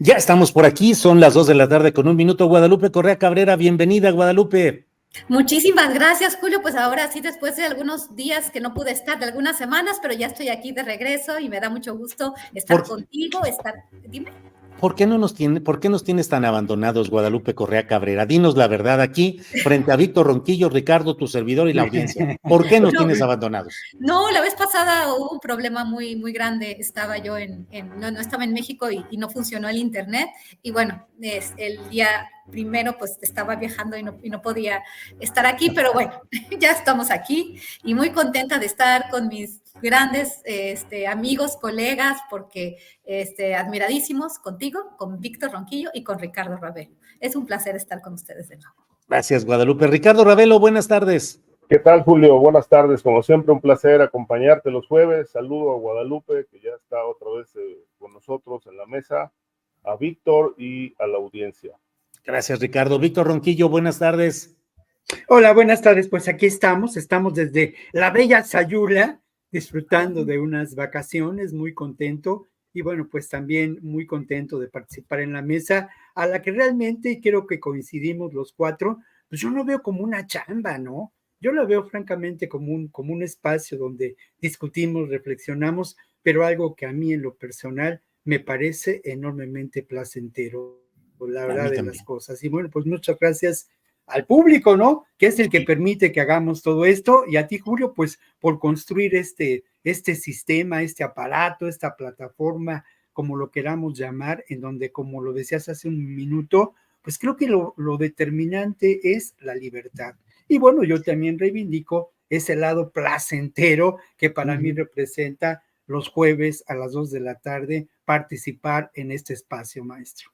Ya estamos por aquí, son las 2 de la tarde con un minuto. Guadalupe Correa Cabrera, bienvenida, Guadalupe. Muchísimas gracias, Julio. Pues ahora sí, después de algunos días que no pude estar, de algunas semanas, pero ya estoy aquí de regreso y me da mucho gusto estar ¿Por, contigo, dime. por qué nos tienes tan abandonados, Guadalupe Correa Cabrera? Dinos la verdad aquí, frente a Víctor Ronquillo, Ricardo, tu servidor y la audiencia. ¿Por qué nos No, tienes abandonados? no, la vez pasada hubo un problema muy grande. Estaba yo no estaba en México y no funcionó el internet. Y bueno, el día primero pues estaba viajando y no podía estar aquí, pero bueno, ya estamos aquí y muy contenta de estar con mis grandes amigos, colegas, porque admiradísimos contigo, con Víctor Ronquillo y con Ricardo Ravelo. Es un placer estar con ustedes de nuevo. Gracias, Guadalupe. Ricardo Ravelo, buenas tardes. ¿Qué tal, Julio? Buenas tardes. Como siempre, un placer acompañarte los jueves. Saludo a Guadalupe, que ya está otra vez con nosotros en la mesa, a Víctor y a la audiencia. Gracias, Ricardo. Víctor Ronquillo, buenas tardes. Hola, buenas tardes. Pues aquí estamos desde la bella Sayula, disfrutando de unas vacaciones, muy contento y bueno, pues también muy contento de participar en la mesa, a la que realmente creo que coincidimos los cuatro, pues yo no veo como una chamba, ¿no? Yo la veo francamente como un espacio donde discutimos, reflexionamos, pero algo que a mí en lo personal me parece enormemente placentero, la A mí verdad de las también. cosas. Y bueno, pues muchas gracias al público, ¿no? Que es el que permite que hagamos todo esto, y a ti, Julio, pues por construir este sistema, este aparato, esta plataforma, como lo queramos llamar, en donde, como lo decías hace un minuto, pues creo que lo determinante es la libertad. Y bueno, yo también reivindico ese lado placentero que para mí representa los jueves a las 2 de la tarde participar en este espacio, maestro.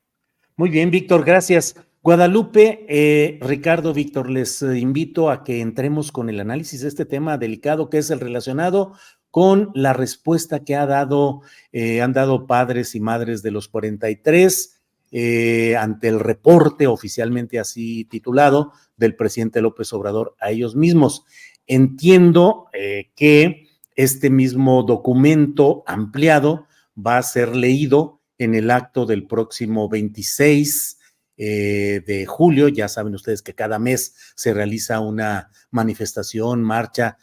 Muy bien, Víctor, gracias. Guadalupe, Ricardo, Víctor, les invito a que entremos con el análisis de este tema delicado que es el relacionado con la respuesta que han dado padres y madres de los 43 ante el reporte oficialmente así titulado del presidente López Obrador a ellos mismos. Entiendo que este mismo documento ampliado va a ser leído en el acto del próximo 26 de julio. Ya saben ustedes que cada mes se realiza una manifestación, marcha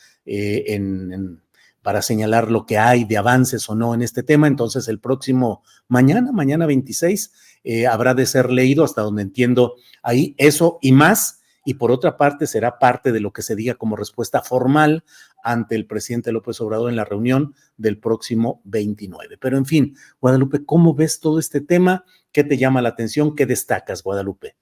para señalar lo que hay de avances o no en este tema. Entonces el próximo mañana 26, habrá de ser leído hasta donde entiendo ahí eso y más. Y por otra parte será parte de lo que se diga como respuesta formal ante el presidente López Obrador en la reunión del próximo 29. Pero en fin, Guadalupe, ¿cómo ves todo este tema? ¿Qué te llama la atención? ¿Qué destacas, Guadalupe?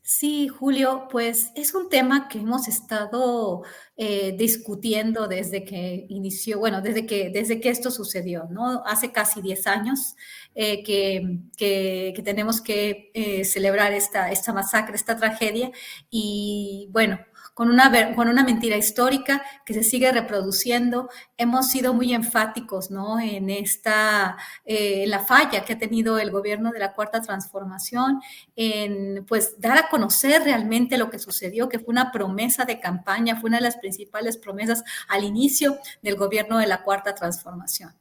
Sí, Julio, pues es un tema que hemos estado discutiendo desde que inició, bueno, desde que esto sucedió, ¿no? Hace casi 10 años que tenemos que celebrar esta masacre, esta tragedia, y bueno, con una mentira histórica que se sigue reproduciendo. Hemos sido muy enfáticos, ¿no? En la falla que ha tenido el gobierno de la Cuarta Transformación, en pues dar a conocer realmente lo que sucedió, que fue una promesa de campaña, fue una de las principales promesas al inicio del gobierno de la Cuarta Transformación.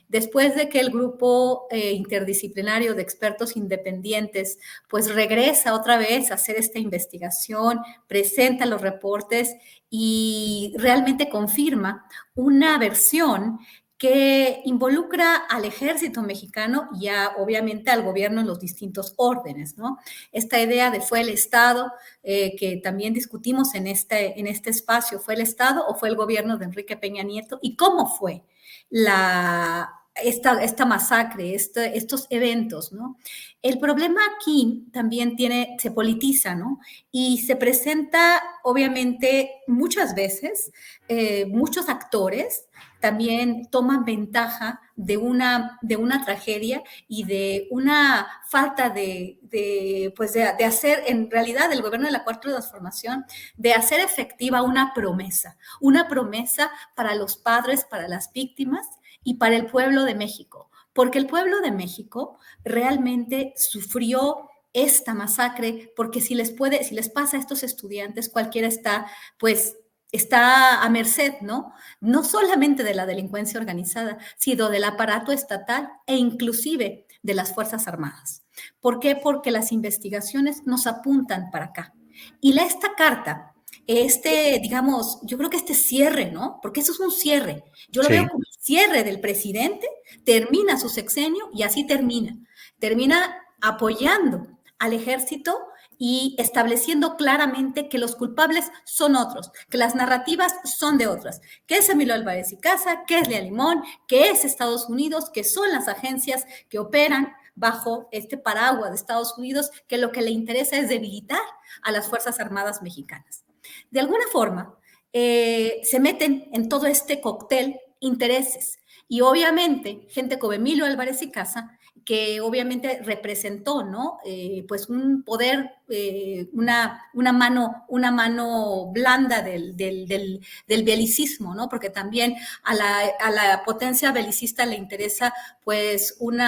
Después de que el grupo interdisciplinario de expertos independientes pues regresa otra vez a hacer esta investigación, presenta los reportes y realmente confirma una versión que involucra al ejército mexicano y obviamente al gobierno en los distintos órdenes, ¿no? Esta idea de fue el Estado, que también discutimos en este espacio, ¿fue el Estado o fue el gobierno de Enrique Peña Nieto? ¿Y cómo fue esta masacre, estos eventos, ¿no? El problema aquí también se politiza, ¿no? Y se presenta, obviamente, muchas veces, muchos actores también toman ventaja de una tragedia y de una falta de hacer, en realidad, el gobierno de la Cuarta Transformación, de hacer efectiva una promesa para los padres, para las víctimas y para el pueblo de México, porque el pueblo de México realmente sufrió esta masacre, porque si les pasa a estos estudiantes, cualquiera está a merced, ¿no? No solamente de la delincuencia organizada, sino del aparato estatal e inclusive de las Fuerzas Armadas. ¿Por qué? Porque las investigaciones nos apuntan para acá. Y esta carta, digamos, yo creo que este cierre, ¿no? Porque eso es un cierre. Yo lo veo como el cierre del presidente, termina su sexenio y así termina. Termina apoyando al ejército y estableciendo claramente que los culpables son otros, que las narrativas son de otras, que es Emilio Álvarez y Casa, que es Lea Limón, que es Estados Unidos, que son las agencias que operan bajo este paraguas de Estados Unidos, que lo que le interesa es debilitar a las Fuerzas Armadas mexicanas. De alguna forma, se meten en todo este cóctel intereses y obviamente gente como Emilio Álvarez y Casa, que obviamente representó, ¿no? Pues un poder, una mano blanda del belicismo, ¿no? Porque también a la potencia belicista le interesa, pues, un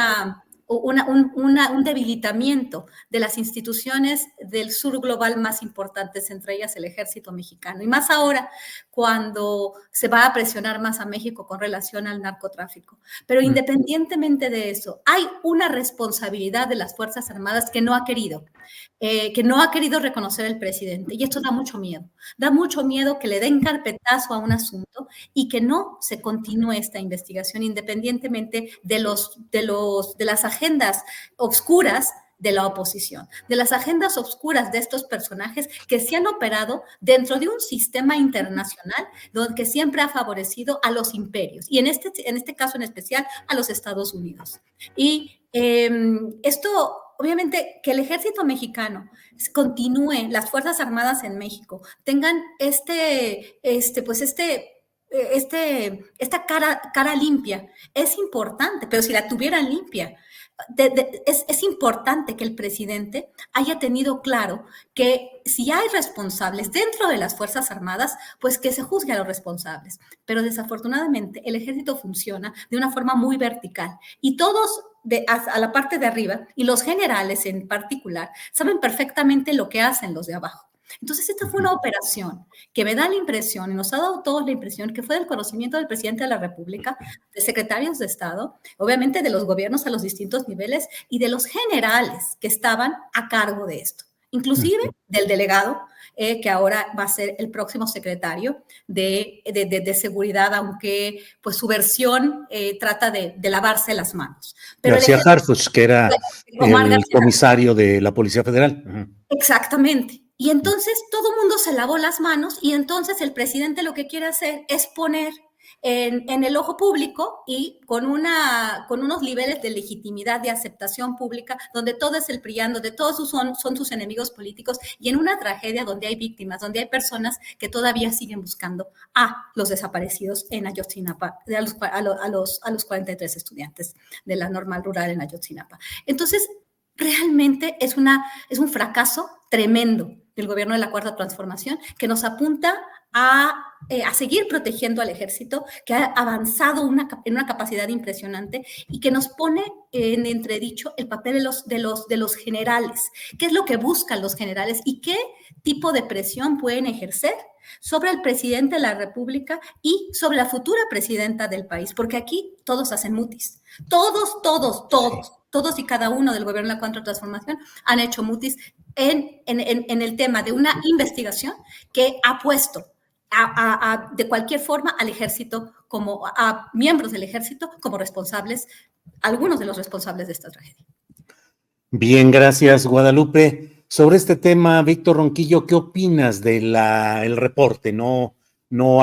debilitamiento de las instituciones del sur global más importantes, entre ellas el ejército mexicano. Y más ahora, cuando se va a presionar más a México con relación al narcotráfico. Pero independientemente de eso, hay una responsabilidad de las Fuerzas Armadas que no ha querido reconocer el presidente. Y esto da mucho miedo. Da mucho miedo que le den carpetazo a un asunto y que no se continúe esta investigación independientemente de las agendas obscuras de la oposición, de las agendas obscuras de estos personajes que se han operado dentro de un sistema internacional que siempre ha favorecido a los imperios y en este caso en especial a los Estados Unidos. Y esto, obviamente, que el ejército mexicano continúe, las Fuerzas Armadas en México tengan esta cara limpia, es importante, pero si la tuvieran limpia, es importante que el presidente haya tenido claro que si hay responsables dentro de las Fuerzas Armadas, pues que se juzgue a los responsables. Pero desafortunadamente el ejército funciona de una forma muy vertical y todos a la parte de arriba y los generales en particular saben perfectamente lo que hacen los de abajo. Entonces, esta fue una operación que me da la impresión, y nos ha dado a todos la impresión, que fue del conocimiento del presidente de la República, de secretarios de Estado, obviamente de los gobiernos a los distintos niveles y de los generales que estaban a cargo de esto, inclusive del delegado, que ahora va a ser el próximo secretario de seguridad, aunque pues su versión trata de lavarse las manos. Pero García Harfuch, que era el comisario de la Policía Federal. Exactamente. Y entonces todo el mundo se lavó las manos y entonces el presidente lo que quiere hacer es poner en el ojo público y con unos niveles de legitimidad, de aceptación pública, donde todo es el PRIAN, donde todos son sus enemigos políticos y en una tragedia donde hay víctimas, donde hay personas que todavía siguen buscando a los desaparecidos en Ayotzinapa, a los 43 estudiantes de la normal rural en Ayotzinapa. Entonces, realmente es un fracaso tremendo del gobierno de la Cuarta Transformación que nos apunta a seguir protegiendo al ejército, que ha avanzado en una capacidad impresionante y que nos pone en entredicho el papel de los generales. ¿Qué es lo que buscan los generales y qué tipo de presión pueden ejercer sobre el presidente de la República y sobre la futura presidenta del país? Porque aquí todos hacen mutis. Todos y cada uno del gobierno de la Cuarta Transformación han hecho mutis en el tema de una investigación que ha puesto de cualquier forma al ejército, como a miembros del ejército como responsables, algunos de los responsables de esta tragedia. Bien, gracias, Guadalupe. Sobre este tema, Víctor Ronquillo, ¿qué opinas del reporte? No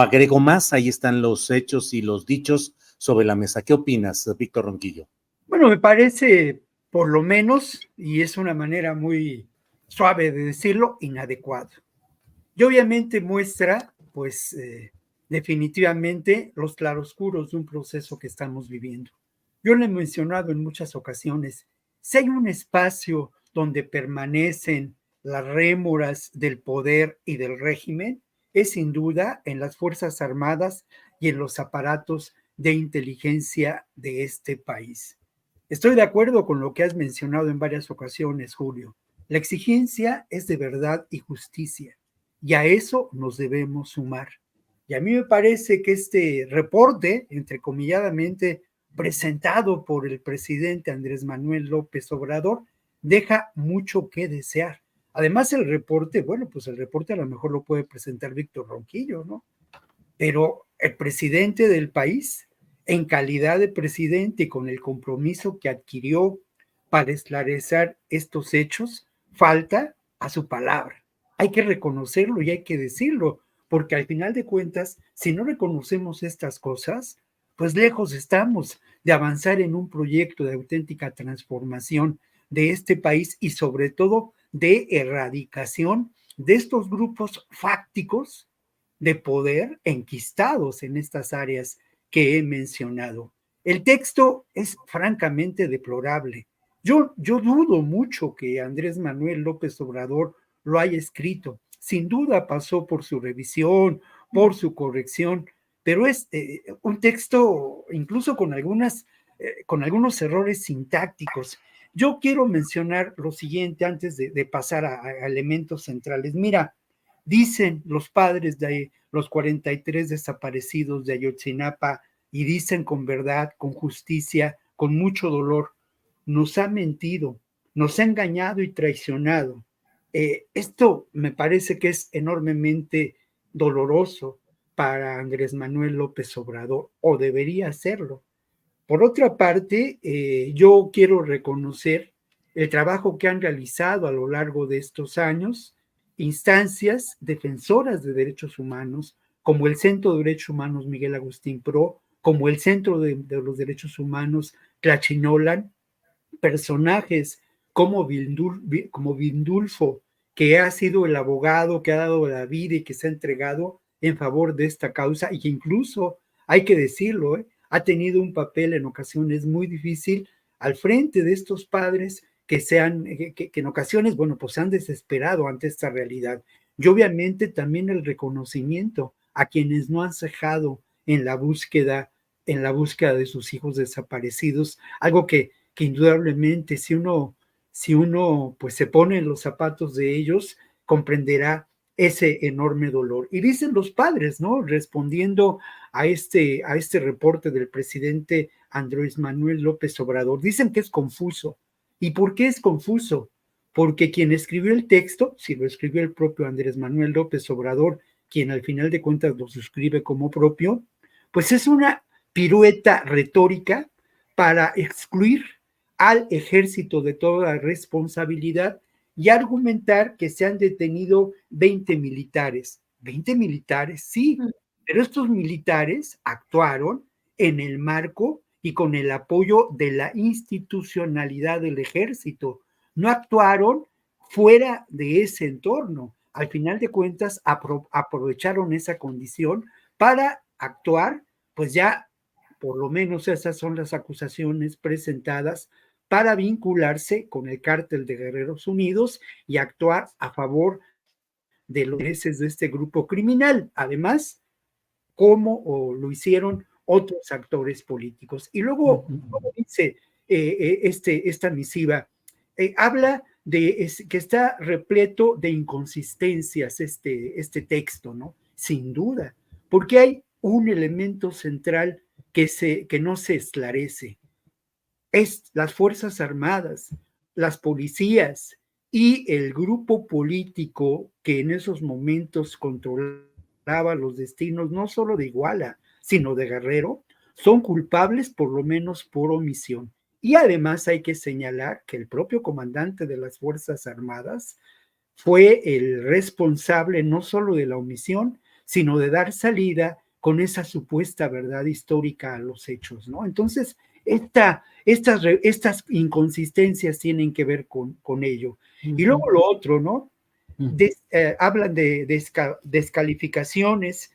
agrego más, ahí están los hechos y los dichos sobre la mesa. ¿Qué opinas, Víctor Ronquillo? Bueno, me parece, por lo menos, y es una manera muy suave de decirlo, inadecuado. Y obviamente muestra, pues, definitivamente los claroscuros de un proceso que estamos viviendo. Yo lo he mencionado en muchas ocasiones. Si hay un espacio donde permanecen las rémoras del poder y del régimen, es sin duda en las Fuerzas Armadas y en los aparatos de inteligencia de este país. Estoy de acuerdo con lo que has mencionado en varias ocasiones, Julio. La exigencia es de verdad y justicia, y a eso nos debemos sumar. Y a mí me parece que este reporte, entrecomilladamente, presentado por el presidente Andrés Manuel López Obrador deja mucho que desear. Además, el reporte, bueno, pues el reporte a lo mejor lo puede presentar Víctor Ronquillo, ¿no? Pero el presidente del país, en calidad de presidente y con el compromiso que adquirió para esclarecer estos hechos, falta a su palabra. Hay que reconocerlo y hay que decirlo, porque al final de cuentas, si no reconocemos estas cosas, pues lejos estamos de avanzar en un proyecto de auténtica transformación de este país y sobre todo de erradicación de estos grupos fácticos de poder enquistados en estas áreas que he mencionado. El texto es francamente deplorable. Yo dudo mucho que Andrés Manuel López Obrador lo haya escrito. Sin duda pasó por su revisión, por su corrección, pero es un texto incluso con algunos errores sintácticos. Yo quiero mencionar lo siguiente antes de pasar a elementos centrales. Mira, dicen los padres de los 43 desaparecidos de Ayotzinapa y dicen con verdad, con justicia, con mucho dolor, nos ha mentido, nos ha engañado y traicionado. Esto me parece que es enormemente doloroso para Andrés Manuel López Obrador, o debería serlo. Por otra parte, yo quiero reconocer el trabajo que han realizado a lo largo de estos años instancias defensoras de derechos humanos, como el Centro de Derechos Humanos Miguel Agustín Pro, como el Centro de los Derechos Humanos Tlachinolan, personajes como Vindulfo, que ha sido el abogado que ha dado la vida y que se ha entregado en favor de esta causa y que incluso, hay que decirlo, ha tenido un papel en ocasiones muy difícil al frente de estos padres que en ocasiones, bueno, pues se han desesperado ante esta realidad. Y obviamente también el reconocimiento a quienes no han cejado en la búsqueda de sus hijos desaparecidos, algo que indudablemente si uno pues se pone en los zapatos de ellos, comprenderá ese enorme dolor. Y dicen los padres, ¿no? Respondiendo a este reporte del presidente Andrés Manuel López Obrador, dicen que es confuso. ¿Y por qué es confuso? Porque quien escribió el texto, si lo escribió el propio Andrés Manuel López Obrador, quien al final de cuentas lo suscribe como propio, pues es una pirueta retórica para excluir al ejército de toda responsabilidad y argumentar que se han detenido 20 militares. 20 militares, sí, pero estos militares actuaron en el marco y con el apoyo de la institucionalidad del ejército. No actuaron fuera de ese entorno. Al final de cuentas, aprovecharon esa condición para actuar, pues ya, por lo menos esas son las acusaciones presentadas, para vincularse con el cártel de Guerreros Unidos y actuar a favor de los intereses de este grupo criminal. Además, como lo hicieron otros actores políticos. Y luego, como dice esta misiva, habla de que está repleto de inconsistencias este texto, ¿no? Sin duda, porque hay un elemento central que no se esclarece. Es las Fuerzas Armadas, las policías y el grupo político que en esos momentos controlaba los destinos no solo de Iguala, sino de Guerrero, son culpables por lo menos por omisión. Y además hay que señalar que el propio comandante de las Fuerzas Armadas fue el responsable no solo de la omisión, sino de dar salida con esa supuesta verdad histórica a los hechos, ¿no? Entonces, estas inconsistencias tienen que ver con ello. Y luego lo otro, ¿no? Hablan de descalificaciones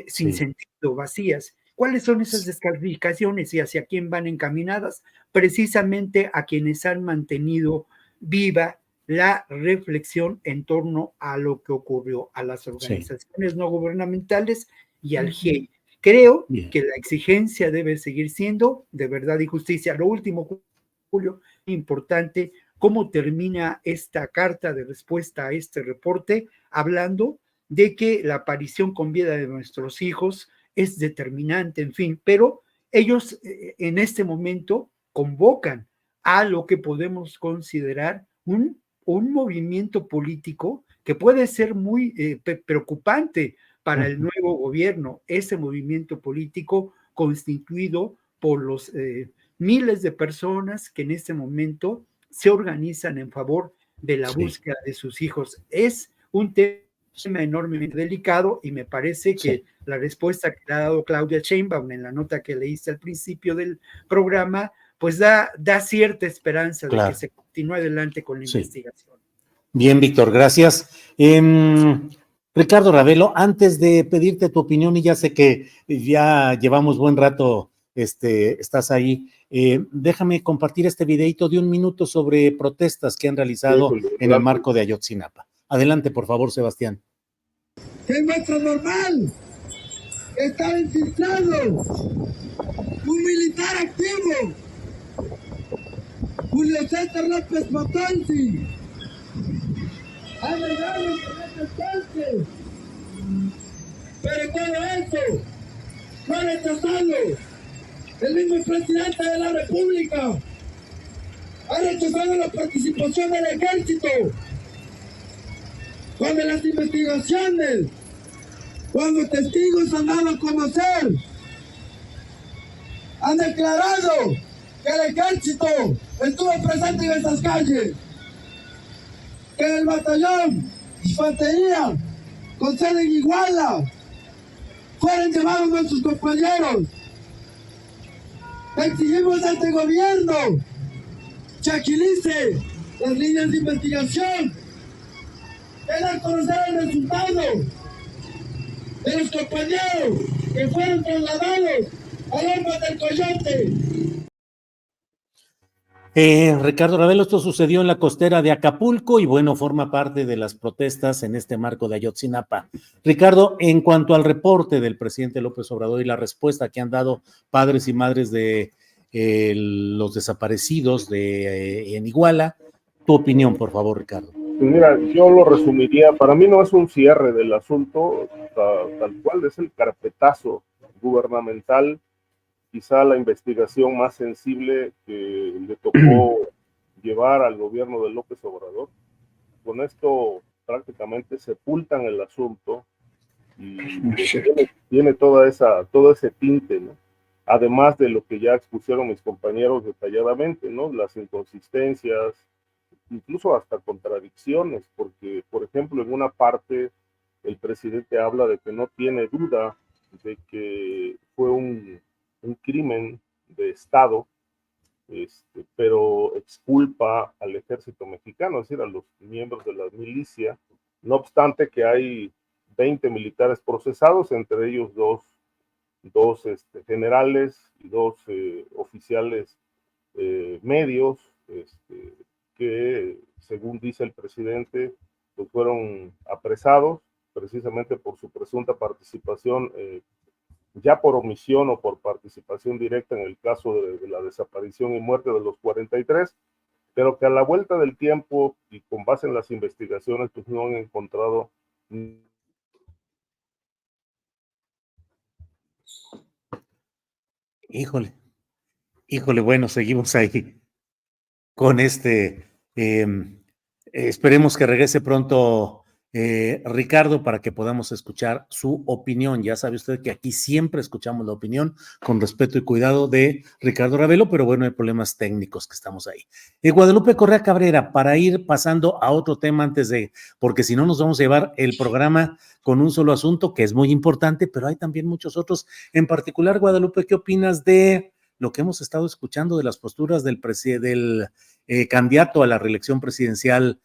sin sentido, vacías. ¿Cuáles son esas descalificaciones y hacia quién van encaminadas? Precisamente a quienes han mantenido viva la reflexión en torno a lo que ocurrió, a las organizaciones no gubernamentales y al GIEI. Creo que la exigencia debe seguir siendo de verdad y justicia. Lo último, Julio, importante, cómo termina esta carta de respuesta a este reporte, hablando de que la aparición con vida de nuestros hijos es determinante, en fin, pero ellos en este momento convocan a lo que podemos considerar un movimiento político que puede ser muy preocupante para el nuevo gobierno, ese movimiento político constituido por los miles de personas que en este momento se organizan en favor de la búsqueda de sus hijos. Es un tema enormemente delicado y me parece que la respuesta que ha dado Claudia Sheinbaum en la nota que leíste al principio del programa, pues da cierta esperanza de que se continúe adelante con la investigación. Bien, Víctor, gracias. Ricardo Ravelo, antes de pedirte tu opinión, y ya sé que ya llevamos buen rato, estás ahí, déjame compartir este videito de 1 minuto sobre protestas que han realizado en el marco de Ayotzinapa. Adelante, por favor, Sebastián. Que nuestro normal está infiltrado un militar activo, Julio César López Motonsi, ha llegado en representantes, pero todo eso lo ha rechazado el mismo presidente de la República, ha rechazado la participación del ejército cuando las investigaciones, cuando testigos han dado a conocer, han declarado que el ejército estuvo presente en esas calles, que el batallón infantería con sede en Iguala fueron llevados nuestros compañeros. Exigimos a este gobierno que agilice las líneas de investigación, que den a conocer el resultado de los compañeros que fueron trasladados a Lomas del Coyote. Ricardo Ravelo, esto sucedió en la costera de Acapulco y bueno, forma parte de las protestas en este marco de Ayotzinapa. Ricardo, en cuanto al reporte del presidente López Obrador y la respuesta que han dado padres y madres de los desaparecidos en Iguala, tu opinión, por favor, Ricardo. Mira, yo lo resumiría, para mí no es un cierre del asunto, tal cual es el carpetazo gubernamental, quizá la investigación más sensible que le tocó llevar al gobierno de López Obrador. Con esto prácticamente sepultan el asunto y tiene todo ese tinte, ¿no? Además de lo que ya expusieron mis compañeros detalladamente, ¿no? Las inconsistencias, incluso hasta contradicciones, porque, por ejemplo, en una parte el presidente habla de que no tiene duda de que fue un crimen de Estado, pero exculpa al ejército mexicano, es decir, a los miembros de la milicia, no obstante que hay 20 militares procesados, entre ellos dos generales y 2 oficiales medios, que según dice el presidente, pues fueron apresados precisamente por su presunta participación, ya por omisión o por participación directa en el caso de la desaparición y muerte de los 43, pero que a la vuelta del tiempo y con base en las investigaciones, pues no han encontrado. Híjole, bueno, seguimos ahí con esperemos que regrese pronto Ricardo para que podamos escuchar su opinión. Ya sabe usted que aquí siempre escuchamos la opinión con respeto y cuidado de Ricardo Ravelo, pero bueno, hay problemas técnicos que estamos ahí. Guadalupe Correa Cabrera, para ir pasando a otro tema porque si no nos vamos a llevar el programa con un solo asunto que es muy importante, pero hay también muchos otros. En particular, Guadalupe, ¿qué opinas de lo que hemos estado escuchando de las posturas del candidato a la reelección presidencial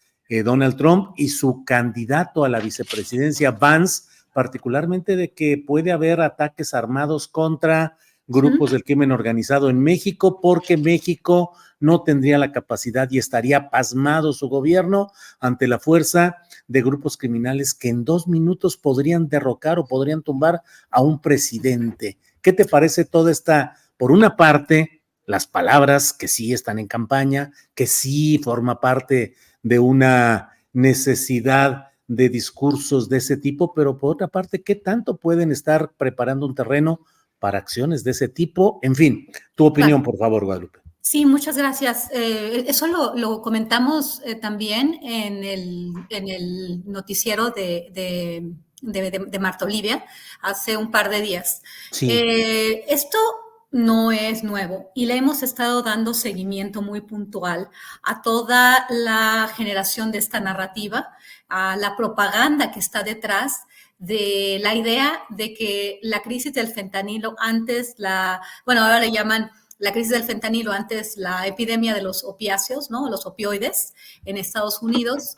Donald Trump y su candidato a la vicepresidencia Vance, particularmente de que puede haber ataques armados contra grupos del crimen organizado en México, porque México no tendría la capacidad y estaría pasmado su gobierno ante la fuerza de grupos criminales que en 2 minutos podrían derrocar o podrían tumbar a un presidente? ¿Qué te parece toda esta, por una parte, las palabras que sí están en campaña, que sí forma parte de una necesidad de discursos de ese tipo, pero por otra parte, ¿qué tanto pueden estar preparando un terreno para acciones de ese tipo. En fin, tu opinión, por favor, Guadalupe. Sí, muchas gracias. Eso lo comentamos también en el noticiero de Marta Olivia hace un par de días. Sí. Esto no es nuevo y le hemos estado dando seguimiento muy puntual a toda la generación de esta narrativa, a la propaganda que está detrás de la idea de que la crisis del fentanilo ahora le llaman la crisis del fentanilo, antes la epidemia de los opiáceos, ¿no? Los opioides en Estados Unidos,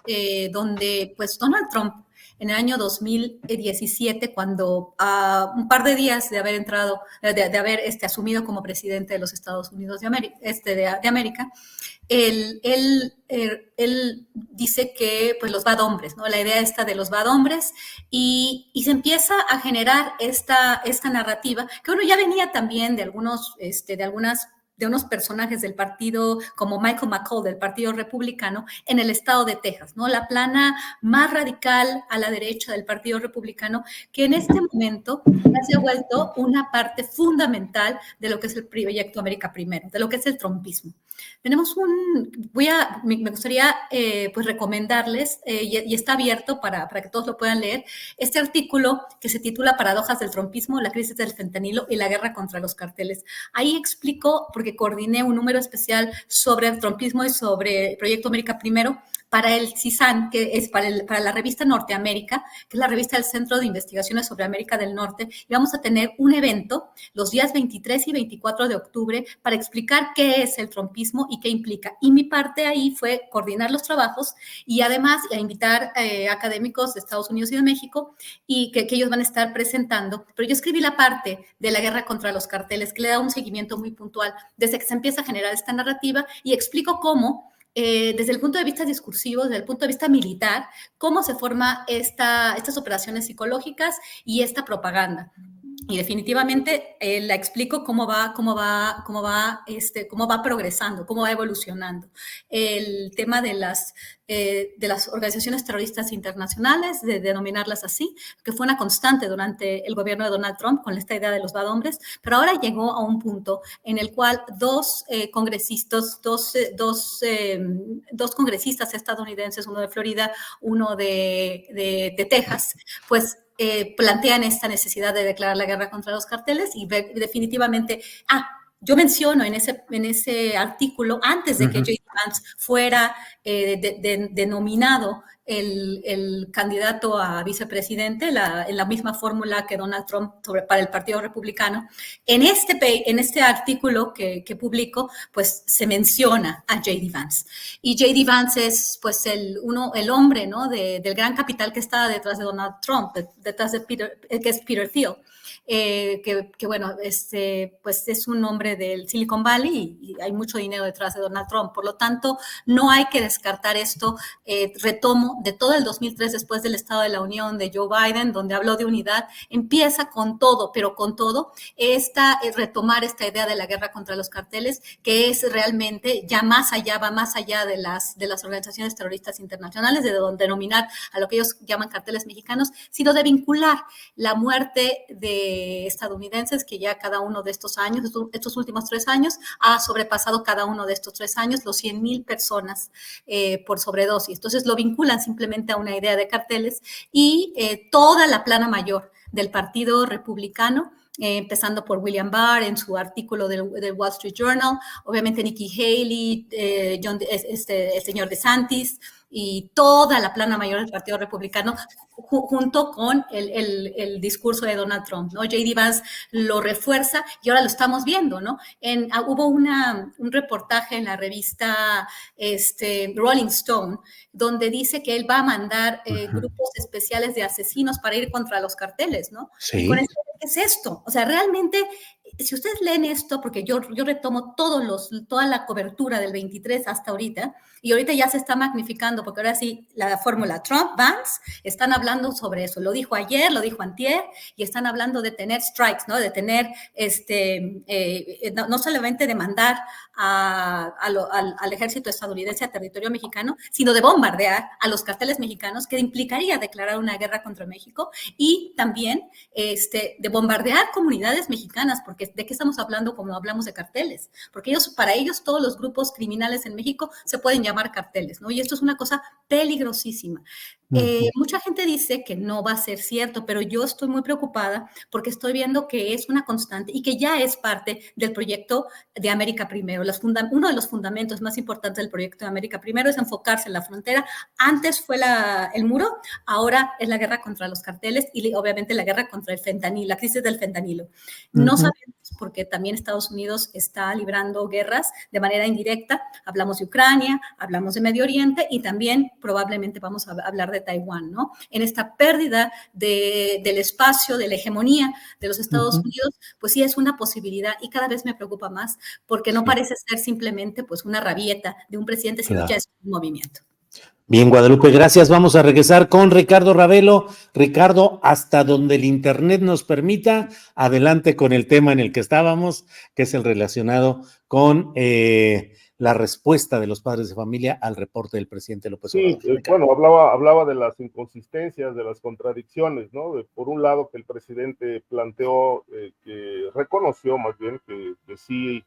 donde pues Donald Trump en el año 2017, cuando un par de días de haber entrado, de haber asumido como presidente de los Estados Unidos de América, él dice que pues los bad hombres, ¿no? La idea esta de los bad hombres y se empieza a generar esta narrativa que uno ya venía también de unos personajes del partido, como Michael McCall, del Partido Republicano, en el estado de Texas, ¿no? La plana más radical a la derecha del Partido Republicano, que en este momento se ha vuelto una parte fundamental de lo que es el proyecto América Primero, de lo que es el trumpismo. Tenemos me gustaría pues recomendarles, y está abierto para que todos lo puedan leer, este artículo que se titula Paradojas del trumpismo, la crisis del fentanilo y la guerra contra los carteles. Ahí explico, porque coordiné un número especial sobre el trumpismo y sobre el Proyecto América Primero para el CISAN, que es para la revista Norteamérica, que es la revista del Centro de Investigaciones sobre América del Norte, y vamos a tener un evento los días 23 y 24 de octubre para explicar qué es el trumpismo y qué implica. Y mi parte ahí fue coordinar los trabajos y además a invitar académicos de Estados Unidos y de México y que ellos van a estar presentando. Pero yo escribí la parte de la guerra contra los carteles, que le da un seguimiento muy puntual desde que se empieza a generar esta narrativa y explico cómo desde el punto de vista discursivo, desde el punto de vista militar, cómo se forma estas operaciones psicológicas y esta propaganda. Y definitivamente la explico cómo va progresando, cómo va evolucionando. El tema de las organizaciones terroristas internacionales, de denominarlas así, que fue una constante durante el gobierno de Donald Trump con esta idea de los bad hombres, pero ahora llegó a un punto en el cual dos congresistas estadounidenses, uno de Florida, uno de Texas, pues plantean esta necesidad de declarar la guerra contra los carteles y definitivamente, yo menciono en ese artículo, antes de que J.D. Vance fuera denominado el candidato a vicepresidente, en la misma fórmula que Donald Trump para el Partido Republicano, en este artículo que publico, pues se menciona a J.D. Vance. Y J.D. Vance es pues el hombre, ¿no? del gran capital que está detrás de Donald Trump, detrás de que es Peter Thiel. Que bueno, pues es un hombre del Silicon Valley y hay mucho dinero detrás de Donald Trump. Por lo tanto, no hay que descartar esto. Retomo de todo el 2003, después del Estado de la Unión de Joe Biden, donde habló de unidad, empieza con todo, pero con todo, retomar esta idea de la guerra contra los carteles, que es realmente va más allá de las organizaciones terroristas internacionales, de denominar a lo que ellos llaman carteles mexicanos, sino de vincular la muerte de estadounidenses, que ya cada uno de estos años, estos últimos 3 años, ha sobrepasado cada uno de estos 3 años los 100,000 personas por sobredosis. Entonces lo vinculan simplemente a una idea de carteles y toda la plana mayor del Partido Republicano, empezando por William Barr en su artículo del Wall Street Journal, obviamente Nikki Haley, el señor DeSantis, y toda la plana mayor del Partido Republicano, junto con el discurso de Donald Trump, ¿no? J.D. Vance lo refuerza y ahora lo estamos viendo, ¿no? Hubo un reportaje en la revista Rolling Stone, donde dice que él va a mandar grupos especiales de asesinos para ir contra los carteles, ¿no? Sí. Con esto, ¿qué es esto? O sea, realmente si ustedes leen esto, porque yo retomo toda la cobertura del 23 hasta ahorita, y ahorita ya se está magnificando, porque ahora sí, la fórmula Trump-Vance están hablando sobre eso. Lo dijo ayer, lo dijo antier, y están hablando de tener strikes, ¿no? De tener, no solamente de mandar al ejército estadounidense a territorio mexicano, sino de bombardear a los carteles mexicanos, que implicaría declarar una guerra contra México, y también de bombardear comunidades mexicanas, porque ¿de qué estamos hablando cuando hablamos de carteles? Porque para ellos todos los grupos criminales en México se pueden llamar carteles, ¿no? Y esto es una cosa peligrosísima. Mucha gente dice que no va a ser cierto, pero yo estoy muy preocupada porque estoy viendo que es una constante y que ya es parte del proyecto de América Primero. Uno de los fundamentos más importantes del proyecto de América Primero es enfocarse en la frontera. Antes fue el muro, ahora es la guerra contra los carteles y obviamente la guerra contra el fentanilo, la crisis del fentanilo. No sabemos, porque también Estados Unidos está librando guerras de manera indirecta. Hablamos de Ucrania, hablamos de Medio Oriente y también probablemente vamos a hablar de Taiwán, ¿no? En esta pérdida del espacio, de la hegemonía de los Estados Unidos, pues sí es una posibilidad y cada vez me preocupa más porque no parece ser simplemente pues una rabieta de un presidente, sino ya es un movimiento. Bien, Guadalupe, gracias. Vamos a regresar con Ricardo Ravelo. Ricardo, hasta donde el internet nos permita, adelante con el tema en el que estábamos, que es el relacionado con la respuesta de los padres de familia al reporte del presidente López Obrador. Sí, bueno, hablaba de las inconsistencias, de las contradicciones, ¿no? Por un lado, que el presidente planteó, que reconoció más bien que sí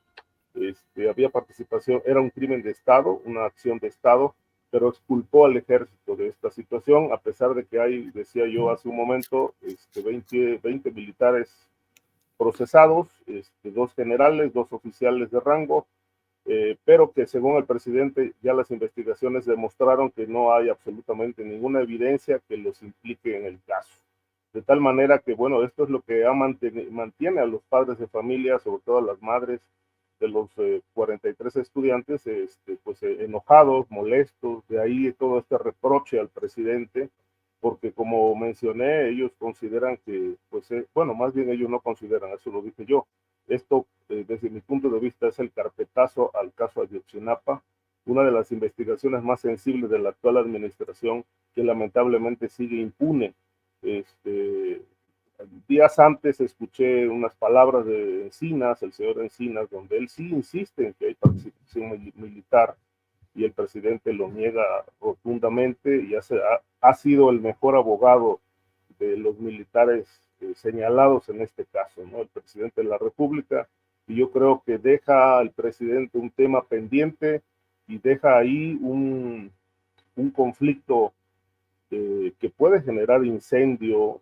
había participación, era un crimen de Estado, una acción de Estado, pero exculpó al ejército de esta situación, a pesar de que hay, decía yo hace un momento, 20 militares procesados, 2 generales, 2 oficiales de rango, pero que según el presidente ya las investigaciones demostraron que no hay absolutamente ninguna evidencia que los implique en el caso. De tal manera que, bueno, esto es lo que mantiene a los padres de familia, sobre todo a las madres de los 43 estudiantes, pues enojados, molestos, de ahí todo este reproche al presidente, porque como mencioné, ellos consideran que, pues, bueno, más bien ellos no consideran, eso lo dije yo, esto, desde mi punto de vista, es el carpetazo al caso Ayotzinapa, una de las investigaciones más sensibles de la actual administración, que lamentablemente sigue impune. Días antes escuché unas palabras de Encinas, el señor Encinas, donde él sí insiste en que hay participación militar y el presidente lo niega rotundamente y ha sido el mejor abogado de los militares señalados en este caso, ¿no? El presidente de la República, y yo creo que deja al presidente un tema pendiente y deja ahí un conflicto que puede generar incendio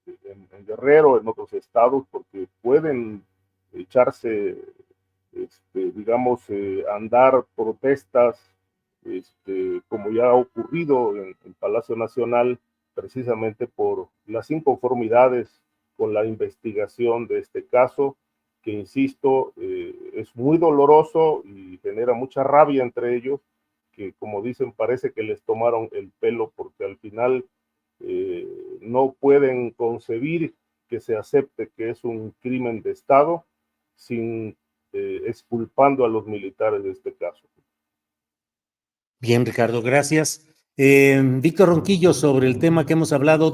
en Guerrero, en otros estados, porque pueden echarse, digamos, andar protestas, como ya ha ocurrido en Palacio Nacional, precisamente por las inconformidades con la investigación de este caso, que insisto, es muy doloroso y genera mucha rabia entre ellos, que como dicen, parece que les tomaron el pelo, porque al final no pueden concebir que se acepte que es un crimen de Estado sin exculpando a los militares de este caso. Bien, Ricardo, gracias. Víctor Ronquillo, sobre el tema que hemos hablado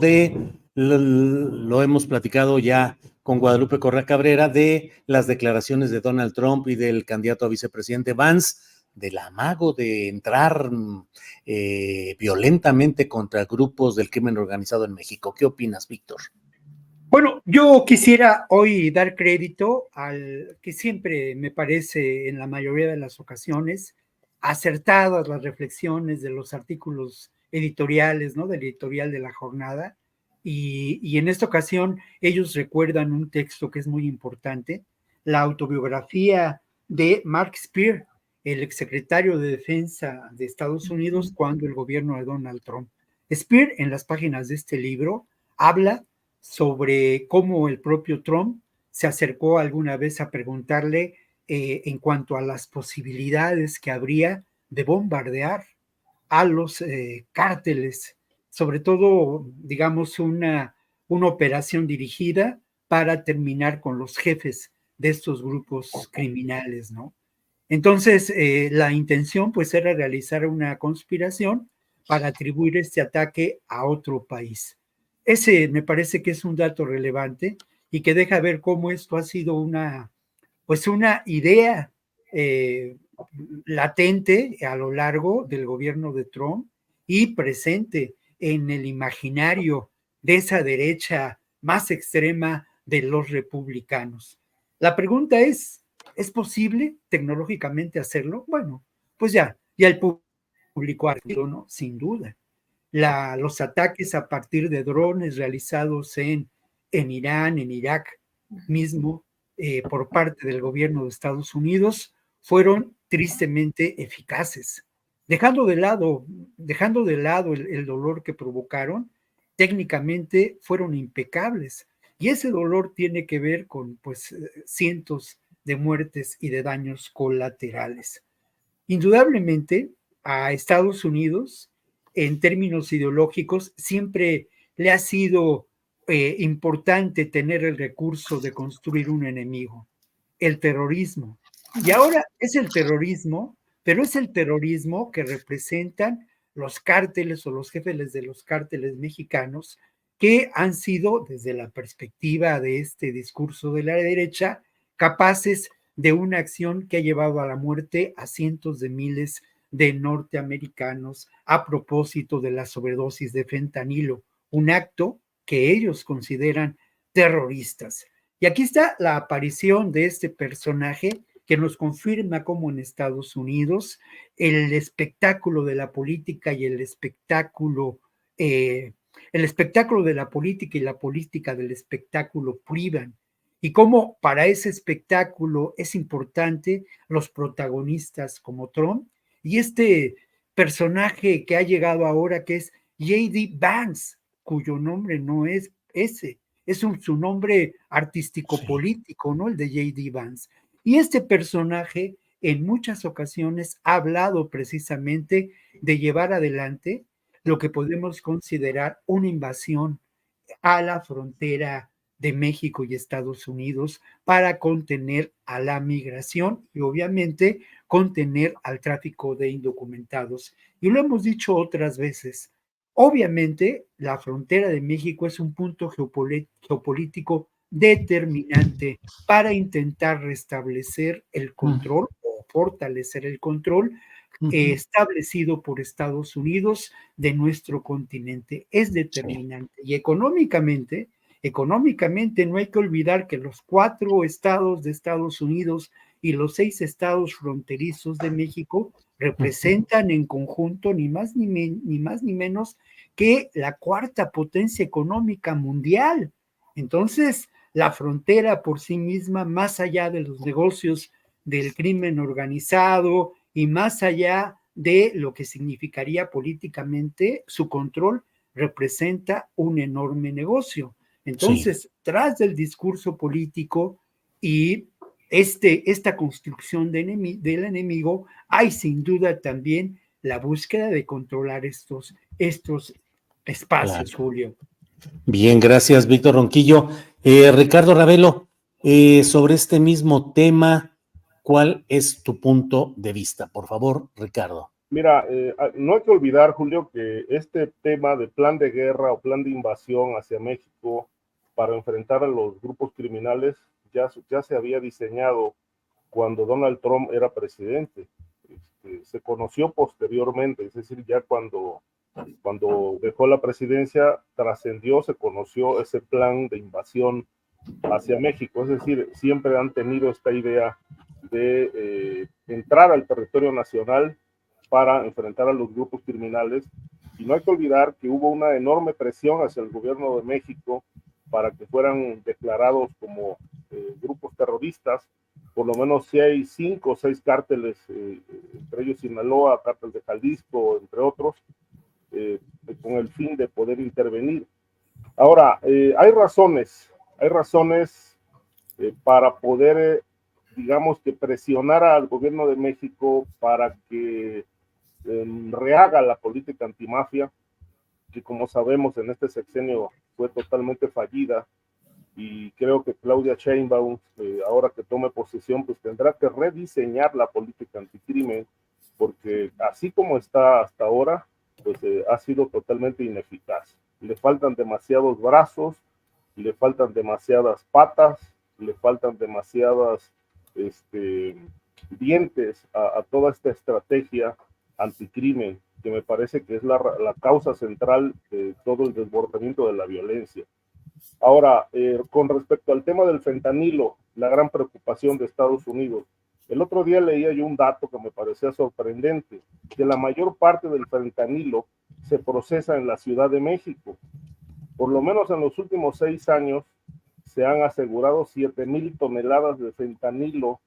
lo hemos platicado ya con Guadalupe Correa Cabrera, de las declaraciones de Donald Trump y del candidato a vicepresidente Vance, del amago de entrar violentamente contra grupos del crimen organizado en México. ¿Qué opinas, Víctor? Bueno, yo quisiera hoy dar crédito al que siempre me parece en la mayoría de las ocasiones acertadas las reflexiones de los artículos editoriales, ¿no? Del editorial de la jornada. Y en esta ocasión ellos recuerdan un texto que es muy importante, la autobiografía de Mark Speer, el exsecretario de Defensa de Estados Unidos cuando el gobierno de Donald Trump. Speer, en las páginas de este libro, habla sobre cómo el propio Trump se acercó alguna vez a preguntarle en cuanto a las posibilidades que habría de bombardear a los cárteles, sobre todo, digamos, una operación dirigida para terminar con los jefes de estos grupos criminales, ¿no? Entonces, la intención pues era realizar una conspiración para atribuir este ataque a otro país. Ese me parece que es un dato relevante y que deja ver cómo esto ha sido pues una idea eh, latente a lo largo del gobierno de Trump y presente en el imaginario de esa derecha más extrema de los republicanos. La pregunta ¿es posible tecnológicamente hacerlo? Bueno, pues ya el público ha sido, ¿no? Sin duda. Los ataques a partir de drones realizados en Irán, en Irak mismo, por parte del gobierno de Estados Unidos, fueron tristemente eficaces. Dejando de lado el dolor que provocaron, técnicamente fueron impecables. Y ese dolor tiene que ver con pues cientos de muertes y de daños colaterales. Indudablemente, a Estados Unidos, en términos ideológicos, siempre le ha sido importante tener el recurso de construir un enemigo, el terrorismo. Y ahora es el terrorismo, pero es el terrorismo que representan los cárteles o los jefes de los cárteles mexicanos que han sido, desde la perspectiva de este discurso de la derecha, capaces de una acción que ha llevado a la muerte a cientos de miles de norteamericanos a propósito de la sobredosis de fentanilo, un acto que ellos consideran terroristas. Y aquí está la aparición de este personaje que nos confirma cómo en Estados Unidos el espectáculo de la política y el espectáculo de la política y la política del espectáculo privan, y cómo para ese espectáculo es importante los protagonistas como Trump y este personaje que ha llegado ahora que es J.D. Vance, cuyo nombre no es ese, su nombre artístico político, ¿no? El de J.D. Vance. Y este personaje en muchas ocasiones ha hablado precisamente de llevar adelante lo que podemos considerar una invasión a la frontera de México y Estados Unidos para contener a la migración y obviamente contener al tráfico de indocumentados. Y lo hemos dicho otras veces, obviamente la frontera de México es un punto geopolítico determinante para intentar restablecer el control o fortalecer el control establecido por Estados Unidos de nuestro continente. Es determinante. Y económicamente no hay que olvidar que los 4 estados de Estados Unidos y los 6 estados fronterizos de México representan en conjunto ni más ni menos que la 4ª potencia económica mundial. Entonces, la frontera por sí misma, más allá de los negocios del crimen organizado y más allá de lo que significaría políticamente, su control representa un enorme negocio. Entonces, tras del discurso político y esta construcción del enemigo, hay sin duda también la búsqueda de controlar estos espacios, Claro. Julio. Bien, gracias, Víctor Ronquillo. Ricardo Ravelo, sobre este mismo tema, ¿cuál es tu punto de vista? Por favor, Ricardo. Mira, no hay que olvidar, Julio, que este tema de plan de guerra o plan de invasión hacia México para enfrentar a los grupos criminales ya se había diseñado cuando Donald Trump era presidente. Se conoció posteriormente, es decir, ya cuando dejó la presidencia, trascendió, se conoció ese plan de invasión hacia México. Es decir, siempre han tenido esta idea de entrar al territorio nacional para enfrentar a los grupos criminales. Y no hay que olvidar que hubo una enorme presión hacia el gobierno de México para que fueran declarados como grupos terroristas. Por lo menos si hay 5 o 6 cárteles, entre ellos Sinaloa, cártel de Jalisco, entre otros, con el fin de poder intervenir. Ahora, hay razones para poder, digamos que presionar al gobierno de México para que rehaga la política antimafia, que como sabemos en este sexenio fue totalmente fallida. y creo que Claudia Sheinbaum, ahora que tome posesión, pues tendrá que rediseñar la política anticrimen, porque así como está hasta ahora, pues ha sido totalmente ineficaz. Le faltan demasiados brazos, le faltan demasiadas patas, le faltan demasiadas dientes a toda esta estrategia anticrimen, que me parece que es la causa central de todo el desbordamiento de la violencia. Ahora, con respecto al tema del fentanilo, la gran preocupación de Estados Unidos, el otro día leía yo un dato que me parecía sorprendente, que la mayor parte del fentanilo se procesa en la Ciudad de México. Por lo menos en los últimos 6 años se han asegurado 7,000 toneladas de fentanilo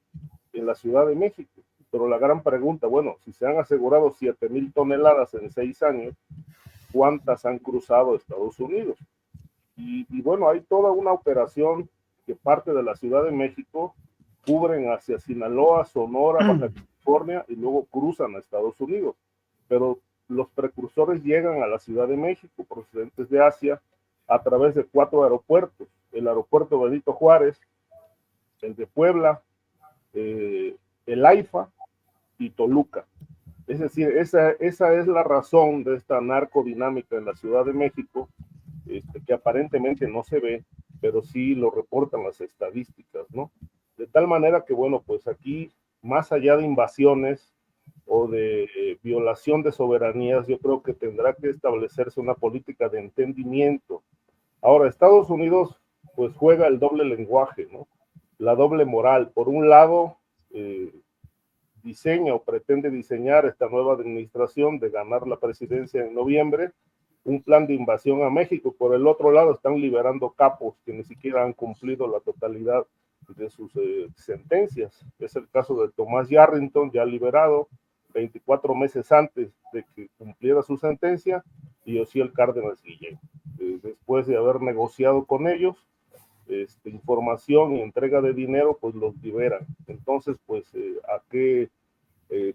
en la Ciudad de México. Pero la gran pregunta, bueno, si se han asegurado 7,000 toneladas en 6 años, ¿cuántas han cruzado Estados Unidos? Y bueno, hay toda una operación que parte de la Ciudad de México, cubren hacia Sinaloa, Sonora, Baja California y luego cruzan a Estados Unidos. Pero los precursores llegan a la Ciudad de México procedentes de Asia a través de 4 aeropuertos: el aeropuerto Benito Juárez, el de Puebla, el AIFA y Toluca. Es decir, esa es la razón de esta narcodinámica en la Ciudad de México, que aparentemente no se ve, pero sí lo reportan las estadísticas, ¿no? De tal manera que, bueno, pues aquí, más allá de invasiones o de violación de soberanías, yo creo que tendrá que establecerse una política de entendimiento. Ahora, Estados Unidos, pues juega el doble lenguaje, ¿no? La doble moral. Por un lado, diseña o pretende diseñar esta nueva administración de ganar la presidencia en noviembre, un plan de invasión a México. Por el otro lado, están liberando capos que ni siquiera han cumplido la totalidad de sus sentencias. Es el caso de Tomás Yarrington, ya liberado 24 meses antes de que cumpliera su sentencia, y Osiel Cárdenas Guillén, después de haber negociado con ellos información y entrega de dinero, pues los liberan. Entonces, pues,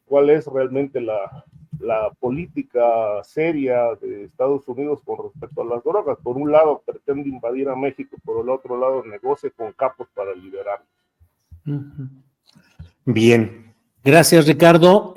¿cuál es realmente la política seria de Estados Unidos con respecto a las drogas? Por un lado pretende invadir a México, por el otro lado negocia con capos para liberarlos. Bien, gracias, Ricardo.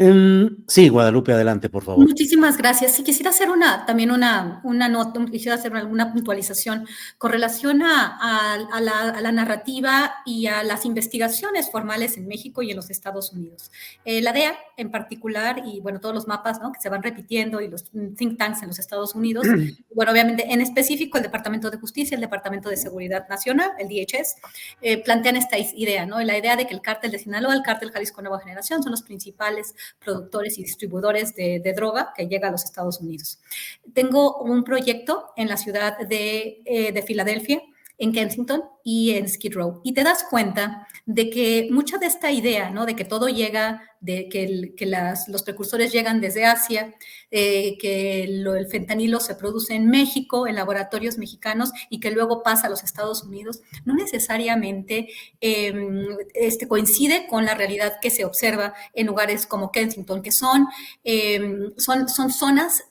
Sí, Guadalupe, adelante, por favor. Muchísimas gracias. Sí, quisiera hacer también una nota, quisiera hacer alguna puntualización con relación a la narrativa y a las investigaciones formales en México y en los Estados Unidos. La DEA en particular, y bueno, todos los mapas, ¿no?, que se van repitiendo, y los think tanks en los Estados Unidos, bueno, obviamente en específico el Departamento de Justicia, el Departamento de Seguridad Nacional, el DHS, plantean esta idea, ¿no? La idea de que el cártel de Sinaloa, el cártel Jalisco Nueva Generación, son los principales productores y distribuidores de droga que llega a los Estados Unidos. Tengo un proyecto en la ciudad de Filadelfia, en Kensington y en Skid Row, y te das cuenta de que mucha de esta idea, ¿no?, de que todo llega, de que los precursores llegan desde Asia, que el fentanilo se produce en México, en laboratorios mexicanos, y que luego pasa a los Estados Unidos, no necesariamente coincide con la realidad que se observa en lugares como Kensington, que son zonas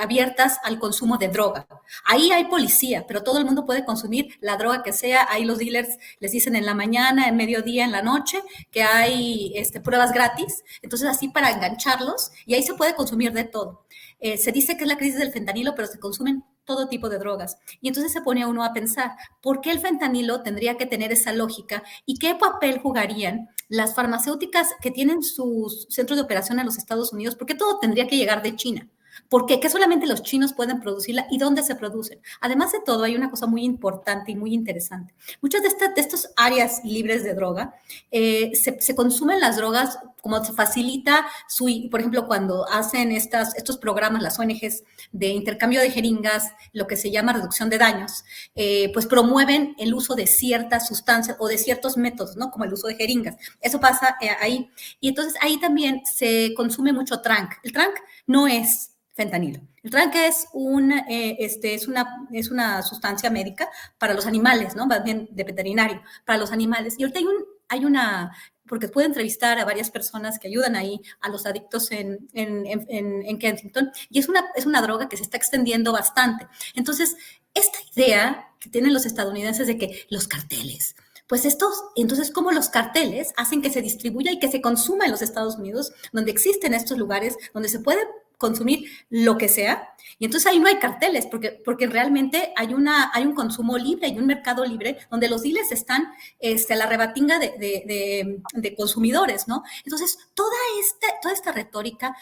abiertas al consumo de droga. Ahí hay policía, pero todo el mundo puede consumir la droga que sea. Ahí los dealers les dicen en la mañana, en mediodía, en la noche, que hay pruebas gratis. Entonces, así para engancharlos, y ahí se puede consumir de todo. Se dice que es la crisis del fentanilo, pero se consumen todo tipo de drogas. Y entonces se pone uno a pensar, ¿por qué el fentanilo tendría que tener esa lógica? ¿Y qué papel jugarían las farmacéuticas que tienen sus centros de operación en los Estados Unidos? ¿Por qué todo tendría que llegar de China? ¿Por qué? Que solamente los chinos pueden producirla, y dónde se producen. Además de todo, hay una cosa muy importante y muy interesante. Muchas de estas áreas libres de droga, se consumen las drogas como se facilita por ejemplo, cuando hacen estos programas, las ONGs, de intercambio de jeringas, lo que se llama reducción de daños, pues promueven el uso de ciertas sustancias o de ciertos métodos, ¿no?, como el uso de jeringas. Eso pasa ahí. Y entonces ahí también se consume mucho tranq. El tranq no es fentanilo. El tranq es una sustancia médica para los animales, ¿no?, más bien de veterinario, para los animales. Y ahorita porque puedo entrevistar a varias personas que ayudan ahí a los adictos en Kensington, y es una droga que se está extendiendo bastante. Entonces, esta idea que tienen los estadounidenses de que los carteles. Pues entonces, ¿cómo los carteles hacen que se distribuya y que se consuma en los Estados Unidos, donde existen estos lugares, donde se puede consumir lo que sea? Y entonces ahí no hay carteles, porque realmente hay un consumo libre, hay un mercado libre, donde los dealers están a la rebatinga de consumidores, ¿no? Entonces, toda esta retórica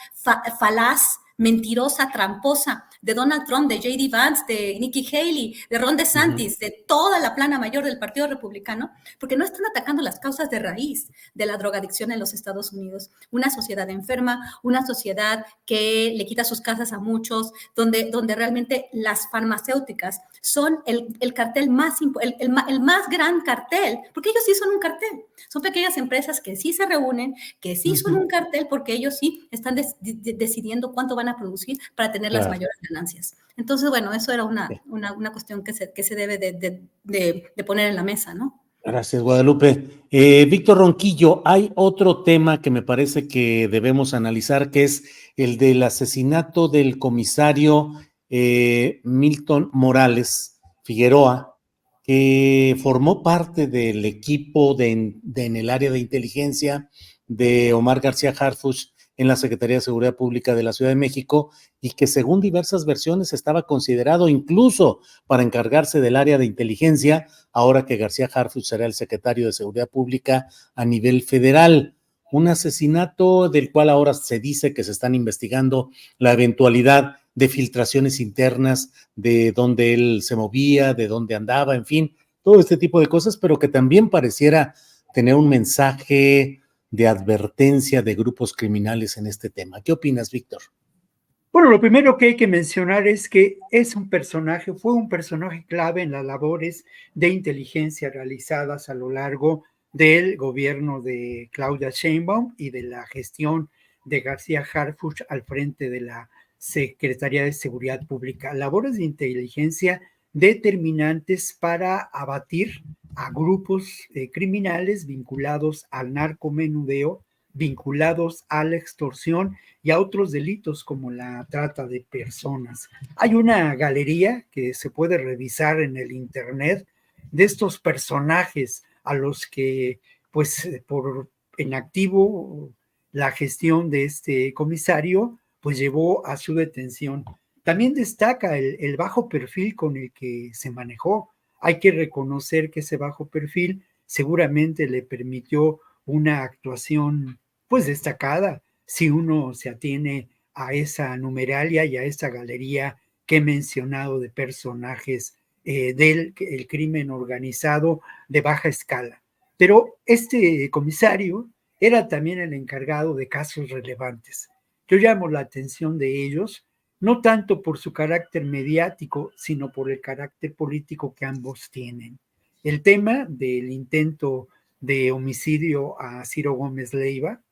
falaz, mentirosa, tramposa, de Donald Trump, de J.D. Vance, de Nikki Haley, de Ron DeSantis, de toda la plana mayor del Partido Republicano, porque no están atacando las causas de raíz de la drogadicción en los Estados Unidos. Una sociedad enferma, una sociedad que le quita sus casas a muchos, donde realmente las farmacéuticas son el cartel el más gran cartel, porque ellos sí son un cartel. Son pequeñas empresas que sí se reúnen, que sí son un cartel, porque ellos sí están decidiendo cuánto van a producir para tener las mayores ganancias. Entonces, bueno, eso era una cuestión que se debe de poner en la mesa, ¿no? Gracias, Guadalupe. Víctor Ronquillo, hay otro tema que me parece que debemos analizar, que es el del asesinato del comisario Milton Morales Figueroa, que formó parte del equipo en el área de inteligencia de Omar García Harfuch en la Secretaría de Seguridad Pública de la Ciudad de México, y que según diversas versiones estaba considerado incluso para encargarse del área de inteligencia, ahora que García Harfuch será el secretario de Seguridad Pública a nivel federal. Un asesinato del cual ahora se dice que se están investigando la eventualidad de filtraciones internas, de dónde él se movía, de dónde andaba, en fin, todo este tipo de cosas, pero que también pareciera tener un mensaje de advertencia de grupos criminales en este tema. ¿Qué opinas, Víctor? Bueno, lo primero que hay que mencionar es que fue un personaje clave en las labores de inteligencia realizadas a lo largo del gobierno de Claudia Sheinbaum y de la gestión de García Harfuch al frente de la Secretaría de Seguridad Pública. Labores de inteligencia determinantes para abatir a grupos criminales vinculados al narcomenudeo, vinculados a la extorsión y a otros delitos como la trata de personas. Hay una galería que se puede revisar en el internet de estos personajes a los que, pues, en activo la gestión de este comisario, pues llevó a su detención. También destaca el bajo perfil con el que se manejó. Hay que reconocer que ese bajo perfil seguramente le permitió una actuación pues destacada si uno se atiene a esa numeralia y a esa galería que he mencionado de personajes del crimen organizado de baja escala. Pero este comisario era también el encargado de casos relevantes. Yo llamo la atención de ellos, no tanto por su carácter mediático, sino por el carácter político que ambos tienen. El tema del intento de homicidio a Ciro Gómez Leiva,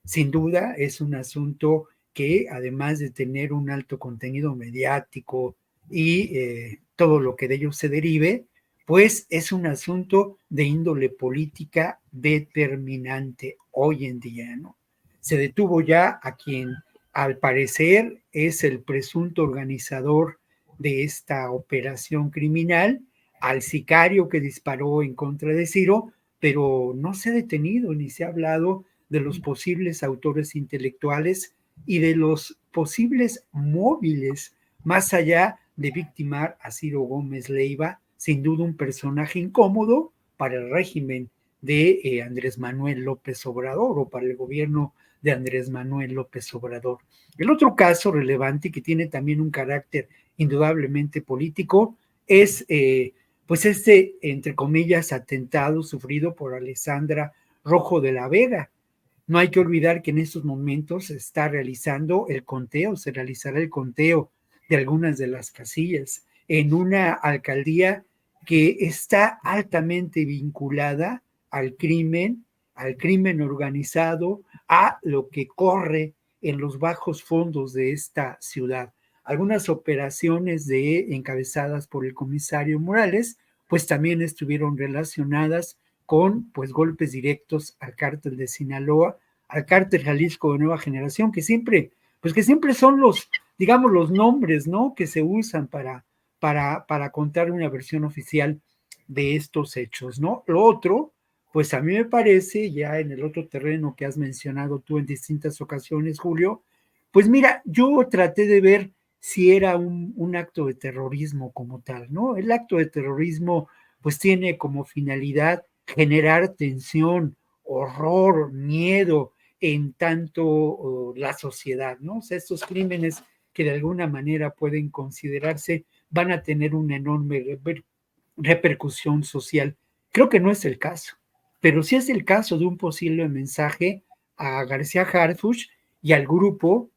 sin duda es un asunto que, además de tener un alto contenido mediático y todo lo que de ello se derive, pues es un asunto de índole política determinante hoy en día, ¿no? Se detuvo ya a quien al parecer es el presunto organizador de esta operación criminal, al sicario que disparó en contra de Ciro, pero no se ha detenido ni se ha hablado de los posibles autores intelectuales y de los posibles móviles, más allá de victimar a Ciro Gómez Leiva, sin duda un personaje incómodo para el régimen de Andrés Manuel López Obrador o para el gobierno de Andrés Manuel López Obrador. El otro caso relevante que tiene también un carácter indudablemente político es pues entre comillas, atentado sufrido por Alessandra Rojo de la Vega. No hay que olvidar que en estos momentos se está realizando se realizará el conteo de algunas de las casillas en una alcaldía que está altamente vinculada al crimen organizado, a lo que corre en los bajos fondos de esta ciudad. Algunas operaciones encabezadas por el comisario Morales, pues también estuvieron relacionadas con pues golpes directos al cártel de Sinaloa, al cártel Jalisco de Nueva Generación, que siempre son los, digamos, los nombres, ¿no?, que se usan para para contar una versión oficial de estos hechos, ¿no? Lo otro, pues a mí me parece, ya en el otro terreno que has mencionado tú en distintas ocasiones, Julio, pues mira, yo traté de ver si era un acto de terrorismo como tal, ¿no? El acto de terrorismo pues tiene como finalidad generar tensión, horror, miedo en tanto la sociedad, ¿no? O sea, estos crímenes que de alguna manera pueden considerarse van a tener una enorme repercusión social. Creo que no es el caso, pero sí es el caso de un posible mensaje a García Harfuch y al grupo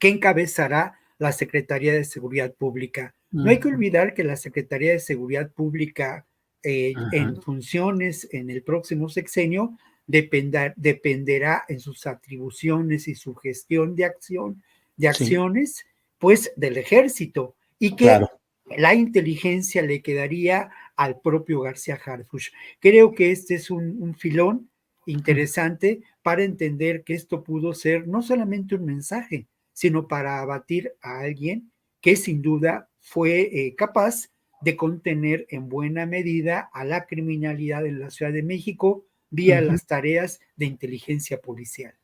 que encabezará la Secretaría de Seguridad Pública. No hay que olvidar que la Secretaría de Seguridad Pública en funciones en el próximo sexenio dependerá en sus atribuciones y su gestión de acciones, sí, pues del ejército, y que claro, la inteligencia le quedaría al propio García Harfuch. Creo que este es un filón interesante para entender que esto pudo ser no solamente un mensaje, sino para abatir a alguien que sin duda fue capaz de contener en buena medida a la criminalidad en la Ciudad de México vía las tareas de inteligencia policial.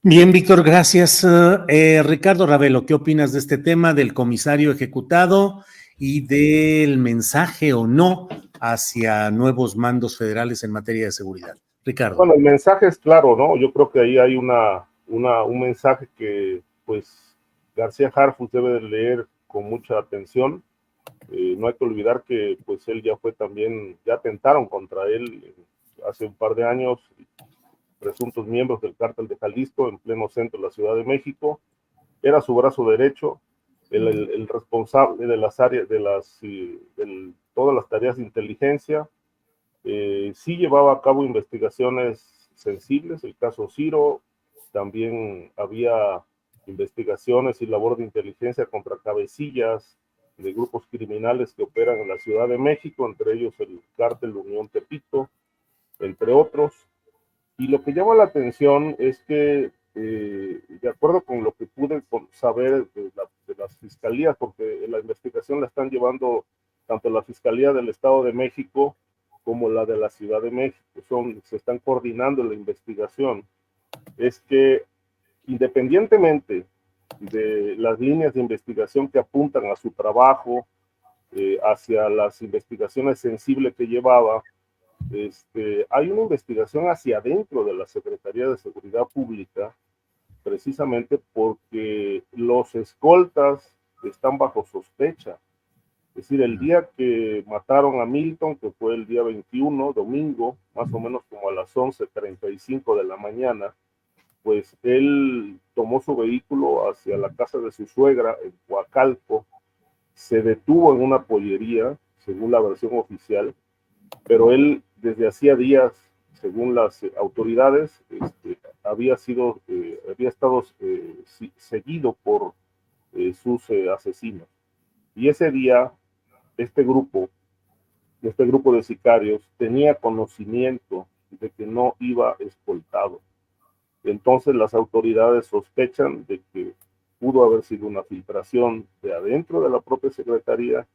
Bien, Víctor, gracias. Ricardo Ravelo, ¿qué opinas de este tema del comisario ejecutado y del mensaje o no hacia nuevos mandos federales en materia de seguridad? Ricardo. Bueno, el mensaje es claro, ¿no? Yo creo que ahí hay un mensaje que, pues, García Harfuch debe de leer con mucha atención. No hay que olvidar que, pues, él ya fue también, ya atentaron contra él hace un par de años, presuntos miembros del cártel de Jalisco en pleno centro de la Ciudad de México. Era su brazo derecho, el responsable de las áreas, todas las tareas de inteligencia. Sí llevaba a cabo investigaciones sensibles, el caso Ciro, también había investigaciones y labor de inteligencia contra cabecillas de grupos criminales que operan en la Ciudad de México, entre ellos el cártel Unión Tepito, entre otros. Y lo que llama la atención es que, de acuerdo con lo que pude saber de las fiscalías, porque la investigación la están llevando tanto la Fiscalía del Estado de México como la de la Ciudad de México, se están coordinando la investigación, es que independientemente de las líneas de investigación que apuntan a su trabajo, hacia las investigaciones sensibles que llevaba, hay una investigación hacia adentro de la Secretaría de Seguridad Pública, precisamente porque los escoltas están bajo sospecha. Es decir, el día que mataron a Milton, que fue el día 21, domingo, más o menos como a las 11:35 de la mañana, pues él tomó su vehículo hacia la casa de su suegra en Coacalco, se detuvo en una pollería, según la versión oficial, pero él desde hacía días, según las autoridades, había estado seguido por sus asesinos. Y ese día, este grupo de sicarios tenía conocimiento de que no iba escoltado. Entonces las autoridades sospechan de que pudo haber sido una filtración de adentro de la propia secretaría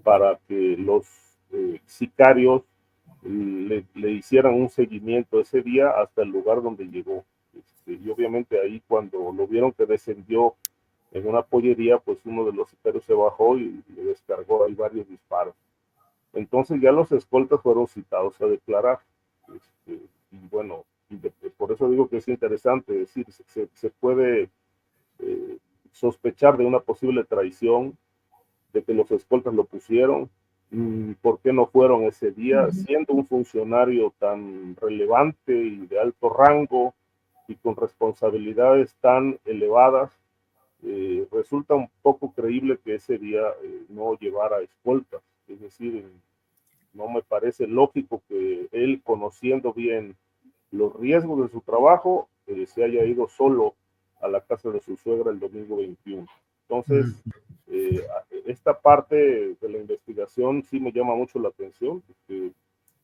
para que los sicarios le hicieran un seguimiento ese día hasta el lugar donde llegó. Y obviamente ahí cuando lo vieron que descendió en una pollería, pues uno de los sicarios se bajó y le descargó ahí varios disparos. Entonces ya los escoltas fueron citados a declarar. Y bueno, por eso digo que es interesante, es decir, se puede sospechar de una posible traición, de que los escoltas lo pusieron. ¿Por qué no fueron ese día? Siendo un funcionario tan relevante y de alto rango y con responsabilidades tan elevadas, resulta un poco creíble que ese día no llevara escoltas. Es decir, no me parece lógico que él, conociendo bien los riesgos de su trabajo, se haya ido solo a la casa de su suegra el domingo 21. Entonces, esta parte de la investigación sí me llama mucho la atención, porque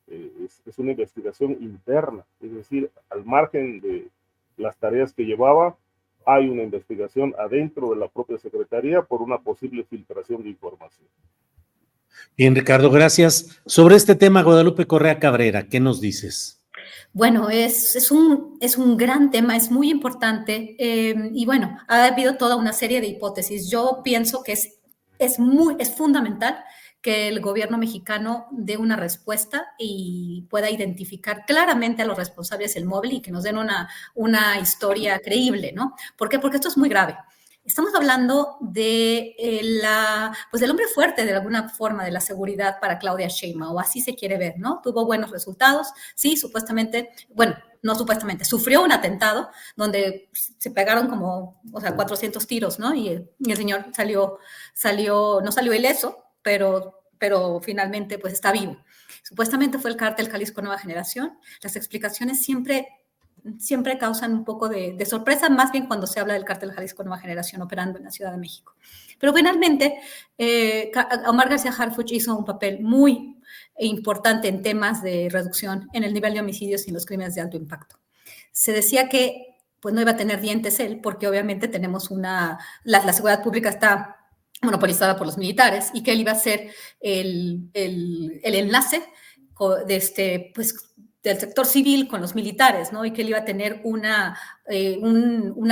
es una investigación interna, es decir, al margen de las tareas que llevaba, hay una investigación adentro de la propia Secretaría por una posible filtración de información. Bien, Ricardo, gracias. Sobre este tema, Guadalupe Correa Cabrera, ¿qué nos dices? Bueno, es un gran tema, es muy importante y bueno, ha habido toda una serie de hipótesis. Yo pienso que es fundamental que el gobierno mexicano dé una respuesta y pueda identificar claramente a los responsables del móvil y que nos den una historia creíble, ¿no? ¿Por qué? Porque esto es muy grave. Estamos hablando de pues del hombre fuerte, de alguna forma, de la seguridad para Claudia Sheinbaum, o así se quiere ver, ¿no? Tuvo buenos resultados, sí, supuestamente, bueno, no supuestamente, sufrió un atentado donde se pegaron como, 400 tiros, ¿no? Y el señor no salió ileso, pero finalmente pues está vivo. Supuestamente fue el cártel Jalisco Nueva Generación. Las explicaciones siempre causan un poco de sorpresa, más bien cuando se habla del cártel Jalisco Nueva Generación operando en la Ciudad de México. Pero finalmente, Omar García Harfuch hizo un papel muy importante en temas de reducción en el nivel de homicidios y los crímenes de alto impacto. Se decía que pues no iba a tener dientes él, porque obviamente tenemos la seguridad pública está monopolizada por los militares y que él iba a ser el enlace pues, del sector civil con los militares, ¿no? Y que él iba a tener una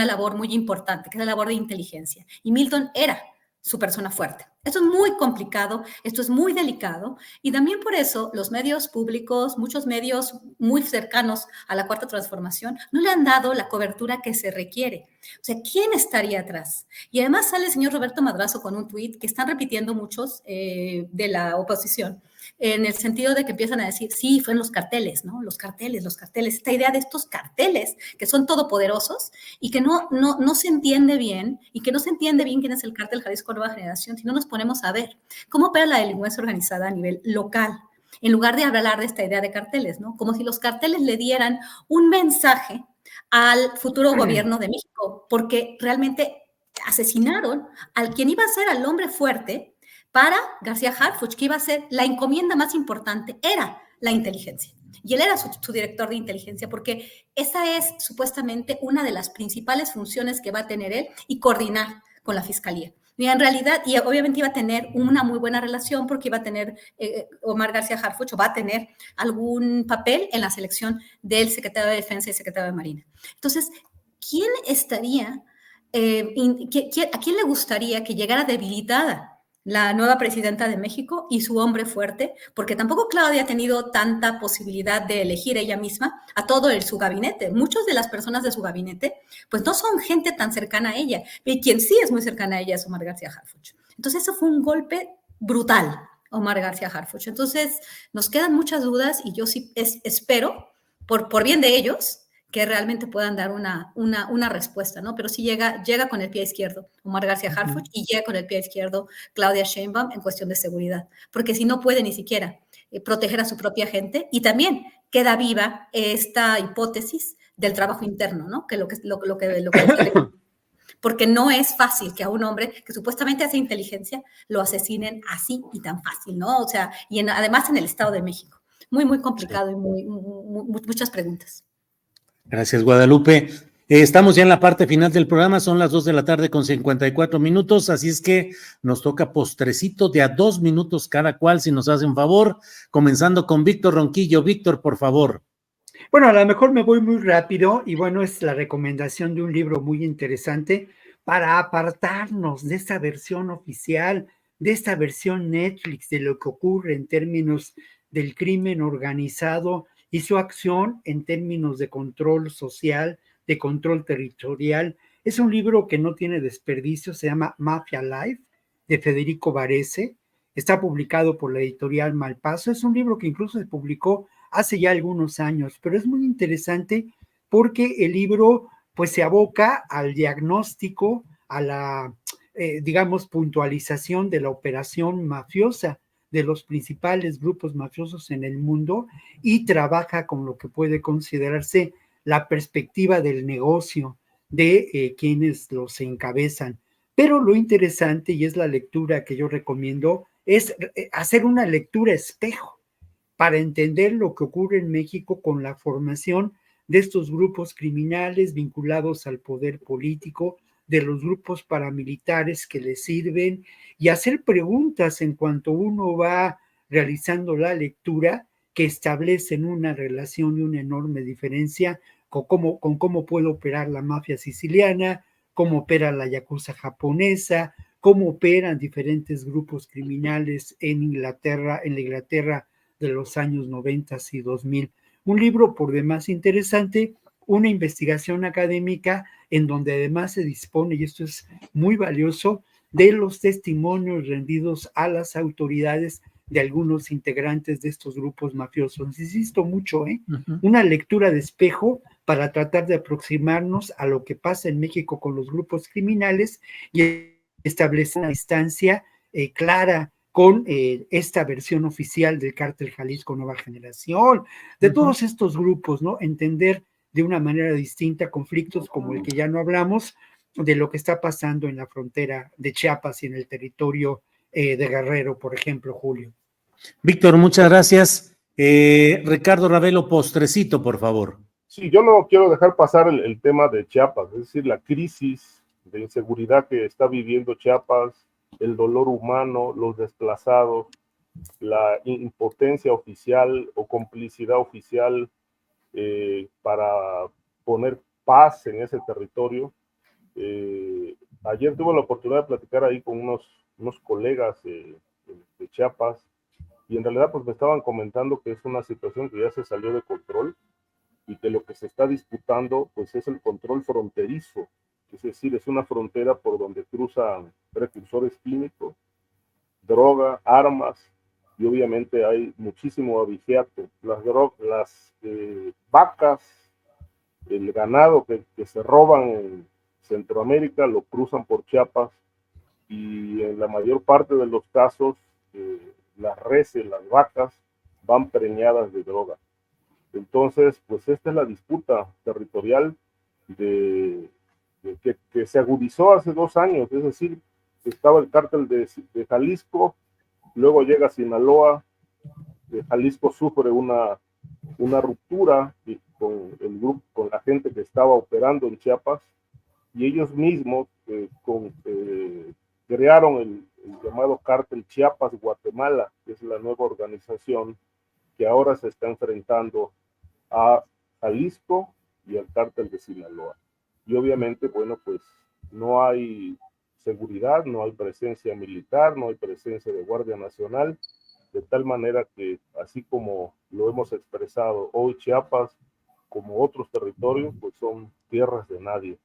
labor muy importante, que es la labor de inteligencia. Y Milton era su persona fuerte. Esto es muy complicado, esto es muy delicado, y también por eso los medios públicos, muchos medios muy cercanos a la Cuarta Transformación, no le han dado la cobertura que se requiere. O sea, ¿quién estaría atrás? Y además sale el señor Roberto Madrazo con un tuit que están repitiendo muchos de la oposición, en el sentido de que empiezan a decir, sí, fueron los carteles, ¿no? Los carteles, esta idea de estos carteles que son todopoderosos y que no se entiende bien, y que no se entiende bien quién es el cártel Jalisco Nueva Generación, si no nos ponemos a ver cómo opera la delincuencia organizada a nivel local, en lugar de hablar de esta idea de carteles, ¿no? Como si los carteles le dieran un mensaje al futuro gobierno de México, porque realmente asesinaron al quien iba a ser al hombre fuerte para García Harfuch, que iba a ser la encomienda más importante, era la inteligencia. Y él era su director de inteligencia, porque esa es supuestamente una de las principales funciones que va a tener él, y coordinar con la fiscalía. Y en realidad, y obviamente iba a tener una muy buena relación, porque iba a tener, Omar García Harfuch va a tener algún papel en la selección del secretario de Defensa y secretario de Marina. Entonces, ¿quién estaría, a quién le gustaría que llegara debilitada la nueva presidenta de México y su hombre fuerte? Porque tampoco Claudia ha tenido tanta posibilidad de elegir ella misma a todo su gabinete. Muchas de las personas de su gabinete, pues no son gente tan cercana a ella. Y quien sí es muy cercana a ella es Omar García Harfuch. Entonces, eso fue un golpe brutal, Omar García Harfuch. Entonces, nos quedan muchas dudas, y yo sí espero, por bien de ellos, que realmente puedan dar una respuesta, ¿no? Pero sí llega con el pie izquierdo Omar García Harfuch, y llega con el pie izquierdo Claudia Sheinbaum en cuestión de seguridad, porque si no puede ni siquiera proteger a su propia gente, y también queda viva esta hipótesis del trabajo interno, ¿no? Porque no es fácil que a un hombre que supuestamente hace inteligencia lo asesinen así y tan fácil, ¿no? O sea, además en el Estado de México. Muy, muy complicado, y muchas preguntas. Gracias, Guadalupe. Estamos ya en la parte final del programa, son las 2 de la tarde con 54 minutos, así es que nos toca postrecito de a 2 minutos cada cual, si nos hacen favor, comenzando con Víctor Ronquillo. Víctor, por favor. Bueno, a lo mejor me voy muy rápido, y bueno, es la recomendación de un libro muy interesante para apartarnos de esta versión oficial, de esta versión Netflix, de lo que ocurre en términos del crimen organizado y su acción en términos de control social, de control territorial. Es un libro que no tiene desperdicio, se llama Mafia Life, de Federico Varese, está publicado por la editorial Malpaso. Es un libro que incluso se publicó hace ya algunos años, pero es muy interesante porque el libro pues se aboca al diagnóstico, a la, digamos, puntualización de la operación mafiosa de los principales grupos mafiosos en el mundo, y trabaja con lo que puede considerarse la perspectiva del negocio de quienes los encabezan. Pero lo interesante, y es la lectura que yo recomiendo, es hacer una lectura espejo para entender lo que ocurre en México con la formación de estos grupos criminales vinculados al poder político, de los grupos paramilitares que le sirven y hacer preguntas en cuanto uno va realizando la lectura que establecen una relación y una enorme diferencia con cómo puede operar la mafia siciliana, cómo opera la yakuza japonesa, cómo operan diferentes grupos criminales en Inglaterra, en la Inglaterra de los años 90 y 2000. Un libro por demás interesante, una investigación académica en donde además se dispone, y esto es muy valioso, de los testimonios rendidos a las autoridades de algunos integrantes de estos grupos mafiosos. Insisto mucho, una lectura de espejo para tratar de aproximarnos a lo que pasa en México con los grupos criminales y establecer una distancia clara con esta versión oficial del Cártel Jalisco Nueva Generación, de todos estos grupos, ¿no? Entender de una manera distinta conflictos como el que ya no hablamos, de lo que está pasando en la frontera de Chiapas y en el territorio de Guerrero, por ejemplo, Julio. Víctor, muchas gracias. Ricardo Ravelo, postrecito, por favor. Sí, yo no quiero dejar pasar el tema de Chiapas, es decir, la crisis de inseguridad que está viviendo Chiapas, el dolor humano, los desplazados, la impotencia oficial o complicidad oficial para poner paz en ese territorio. Ayer tuve la oportunidad de platicar ahí con unos colegas de Chiapas y en realidad pues me estaban comentando que es una situación que ya se salió de control y que lo que se está disputando pues es el control fronterizo, es decir, es una frontera por donde cruzan precursores químicos, droga, armas y obviamente hay muchísimo abigeato. Las vacas, el ganado que se roban en Centroamérica lo cruzan por Chiapas y en la mayor parte de los casos las reses, las vacas van preñadas de droga. Entonces, pues esta es la disputa territorial que se agudizó hace 2 años, es decir, estaba el cártel de Jalisco, luego llega Sinaloa, Jalisco sufre una ruptura con la gente que estaba operando en Chiapas y ellos mismos crearon el llamado cártel Chiapas Guatemala, que es la nueva organización que ahora se está enfrentando a Jalisco y al cártel de Sinaloa. Y obviamente, bueno, pues no hay seguridad, no hay presencia militar, no hay presencia de Guardia Nacional, de tal manera que, así como lo hemos expresado hoy, Chiapas, como otros territorios, pues son tierras de nadie.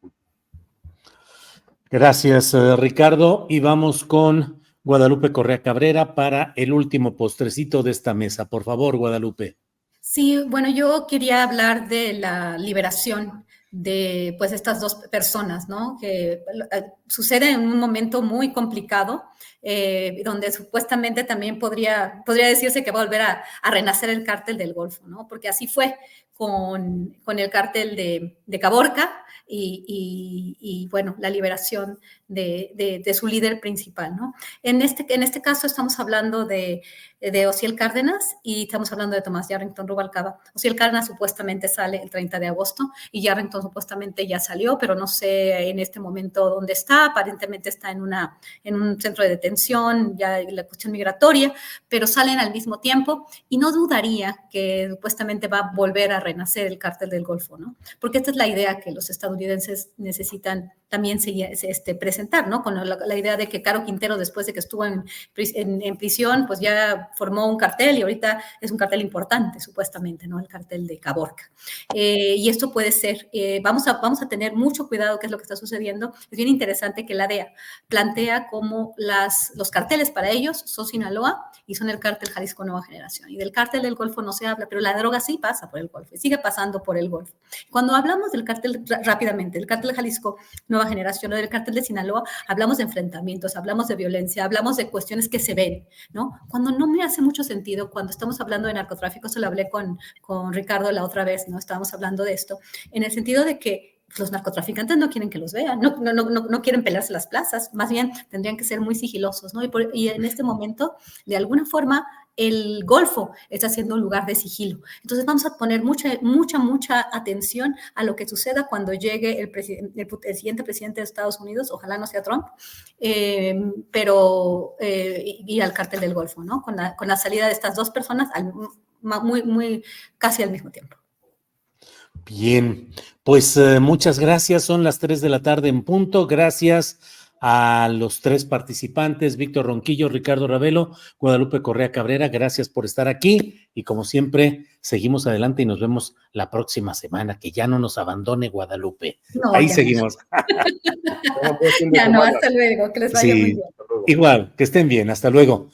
Gracias, Ricardo. Y vamos con Guadalupe Correa Cabrera para el último postrecito de esta mesa. Por favor, Guadalupe. Sí, bueno, yo quería hablar de la liberación de pues estas 2 personas, ¿no? Que sucede en un momento muy complicado, donde supuestamente también podría decirse que va a volver a renacer el cártel del Golfo, ¿no? Porque así fue con el cártel de Caborca y bueno, la liberación de su líder principal, ¿no? En este caso estamos hablando de Osiel Cárdenas y estamos hablando de Tomás Yarrington Rubalcaba. Osiel Cárdenas supuestamente sale el 30 de agosto y Yarrington supuestamente ya salió, pero no sé en este momento dónde está. Aparentemente está en un centro de detención, ya la cuestión migratoria, pero salen al mismo tiempo y no dudaría que supuestamente va a volver a renacer el cártel del Golfo, ¿no? Porque esta es la idea que los estadounidenses necesitan también presentar, ¿no? Con la idea de que Caro Quintero, después de que estuvo en prisión, pues ya formó un cartel y ahorita es un cartel importante, supuestamente, ¿no? El cartel de Caborca. Y esto puede ser, vamos a tener mucho cuidado qué es lo que está sucediendo. Es bien interesante que la DEA plantea como los carteles para ellos son Sinaloa y son el cártel Jalisco Nueva Generación. Y del cártel del Golfo no se habla, pero la droga sí pasa por el Golfo y sigue pasando por el Golfo. Cuando hablamos del cártel, rápidamente, el cártel Jalisco Nueva Generación o del cártel de Sinaloa, hablamos de enfrentamientos, hablamos de violencia, hablamos de cuestiones que se ven, ¿no? Cuando no me hace mucho sentido, cuando estamos hablando de narcotráfico, se lo hablé con Ricardo la otra vez, ¿no? Estábamos hablando de esto, en el sentido de que los narcotraficantes no quieren que los vean, no quieren pelearse las plazas, más bien tendrían que ser muy sigilosos, ¿no? Y en este momento, de alguna forma, el Golfo está siendo un lugar de sigilo. Entonces vamos a poner mucha atención a lo que suceda cuando llegue el siguiente presidente de Estados Unidos, ojalá no sea Trump, y al cártel del Golfo, ¿no? Con la salida de estas dos personas casi al mismo tiempo. Bien, pues muchas gracias. Son las 3 de la tarde en punto. Gracias a los 3 participantes, Víctor Ronquillo, Ricardo Ravelo, Guadalupe Correa Cabrera. Gracias por estar aquí y como siempre, seguimos adelante y nos vemos la próxima semana. Que ya no nos abandone Guadalupe. No, ahí ya seguimos. Ya no, hasta luego, que les vaya muy bien. Igual, que estén bien. Hasta luego.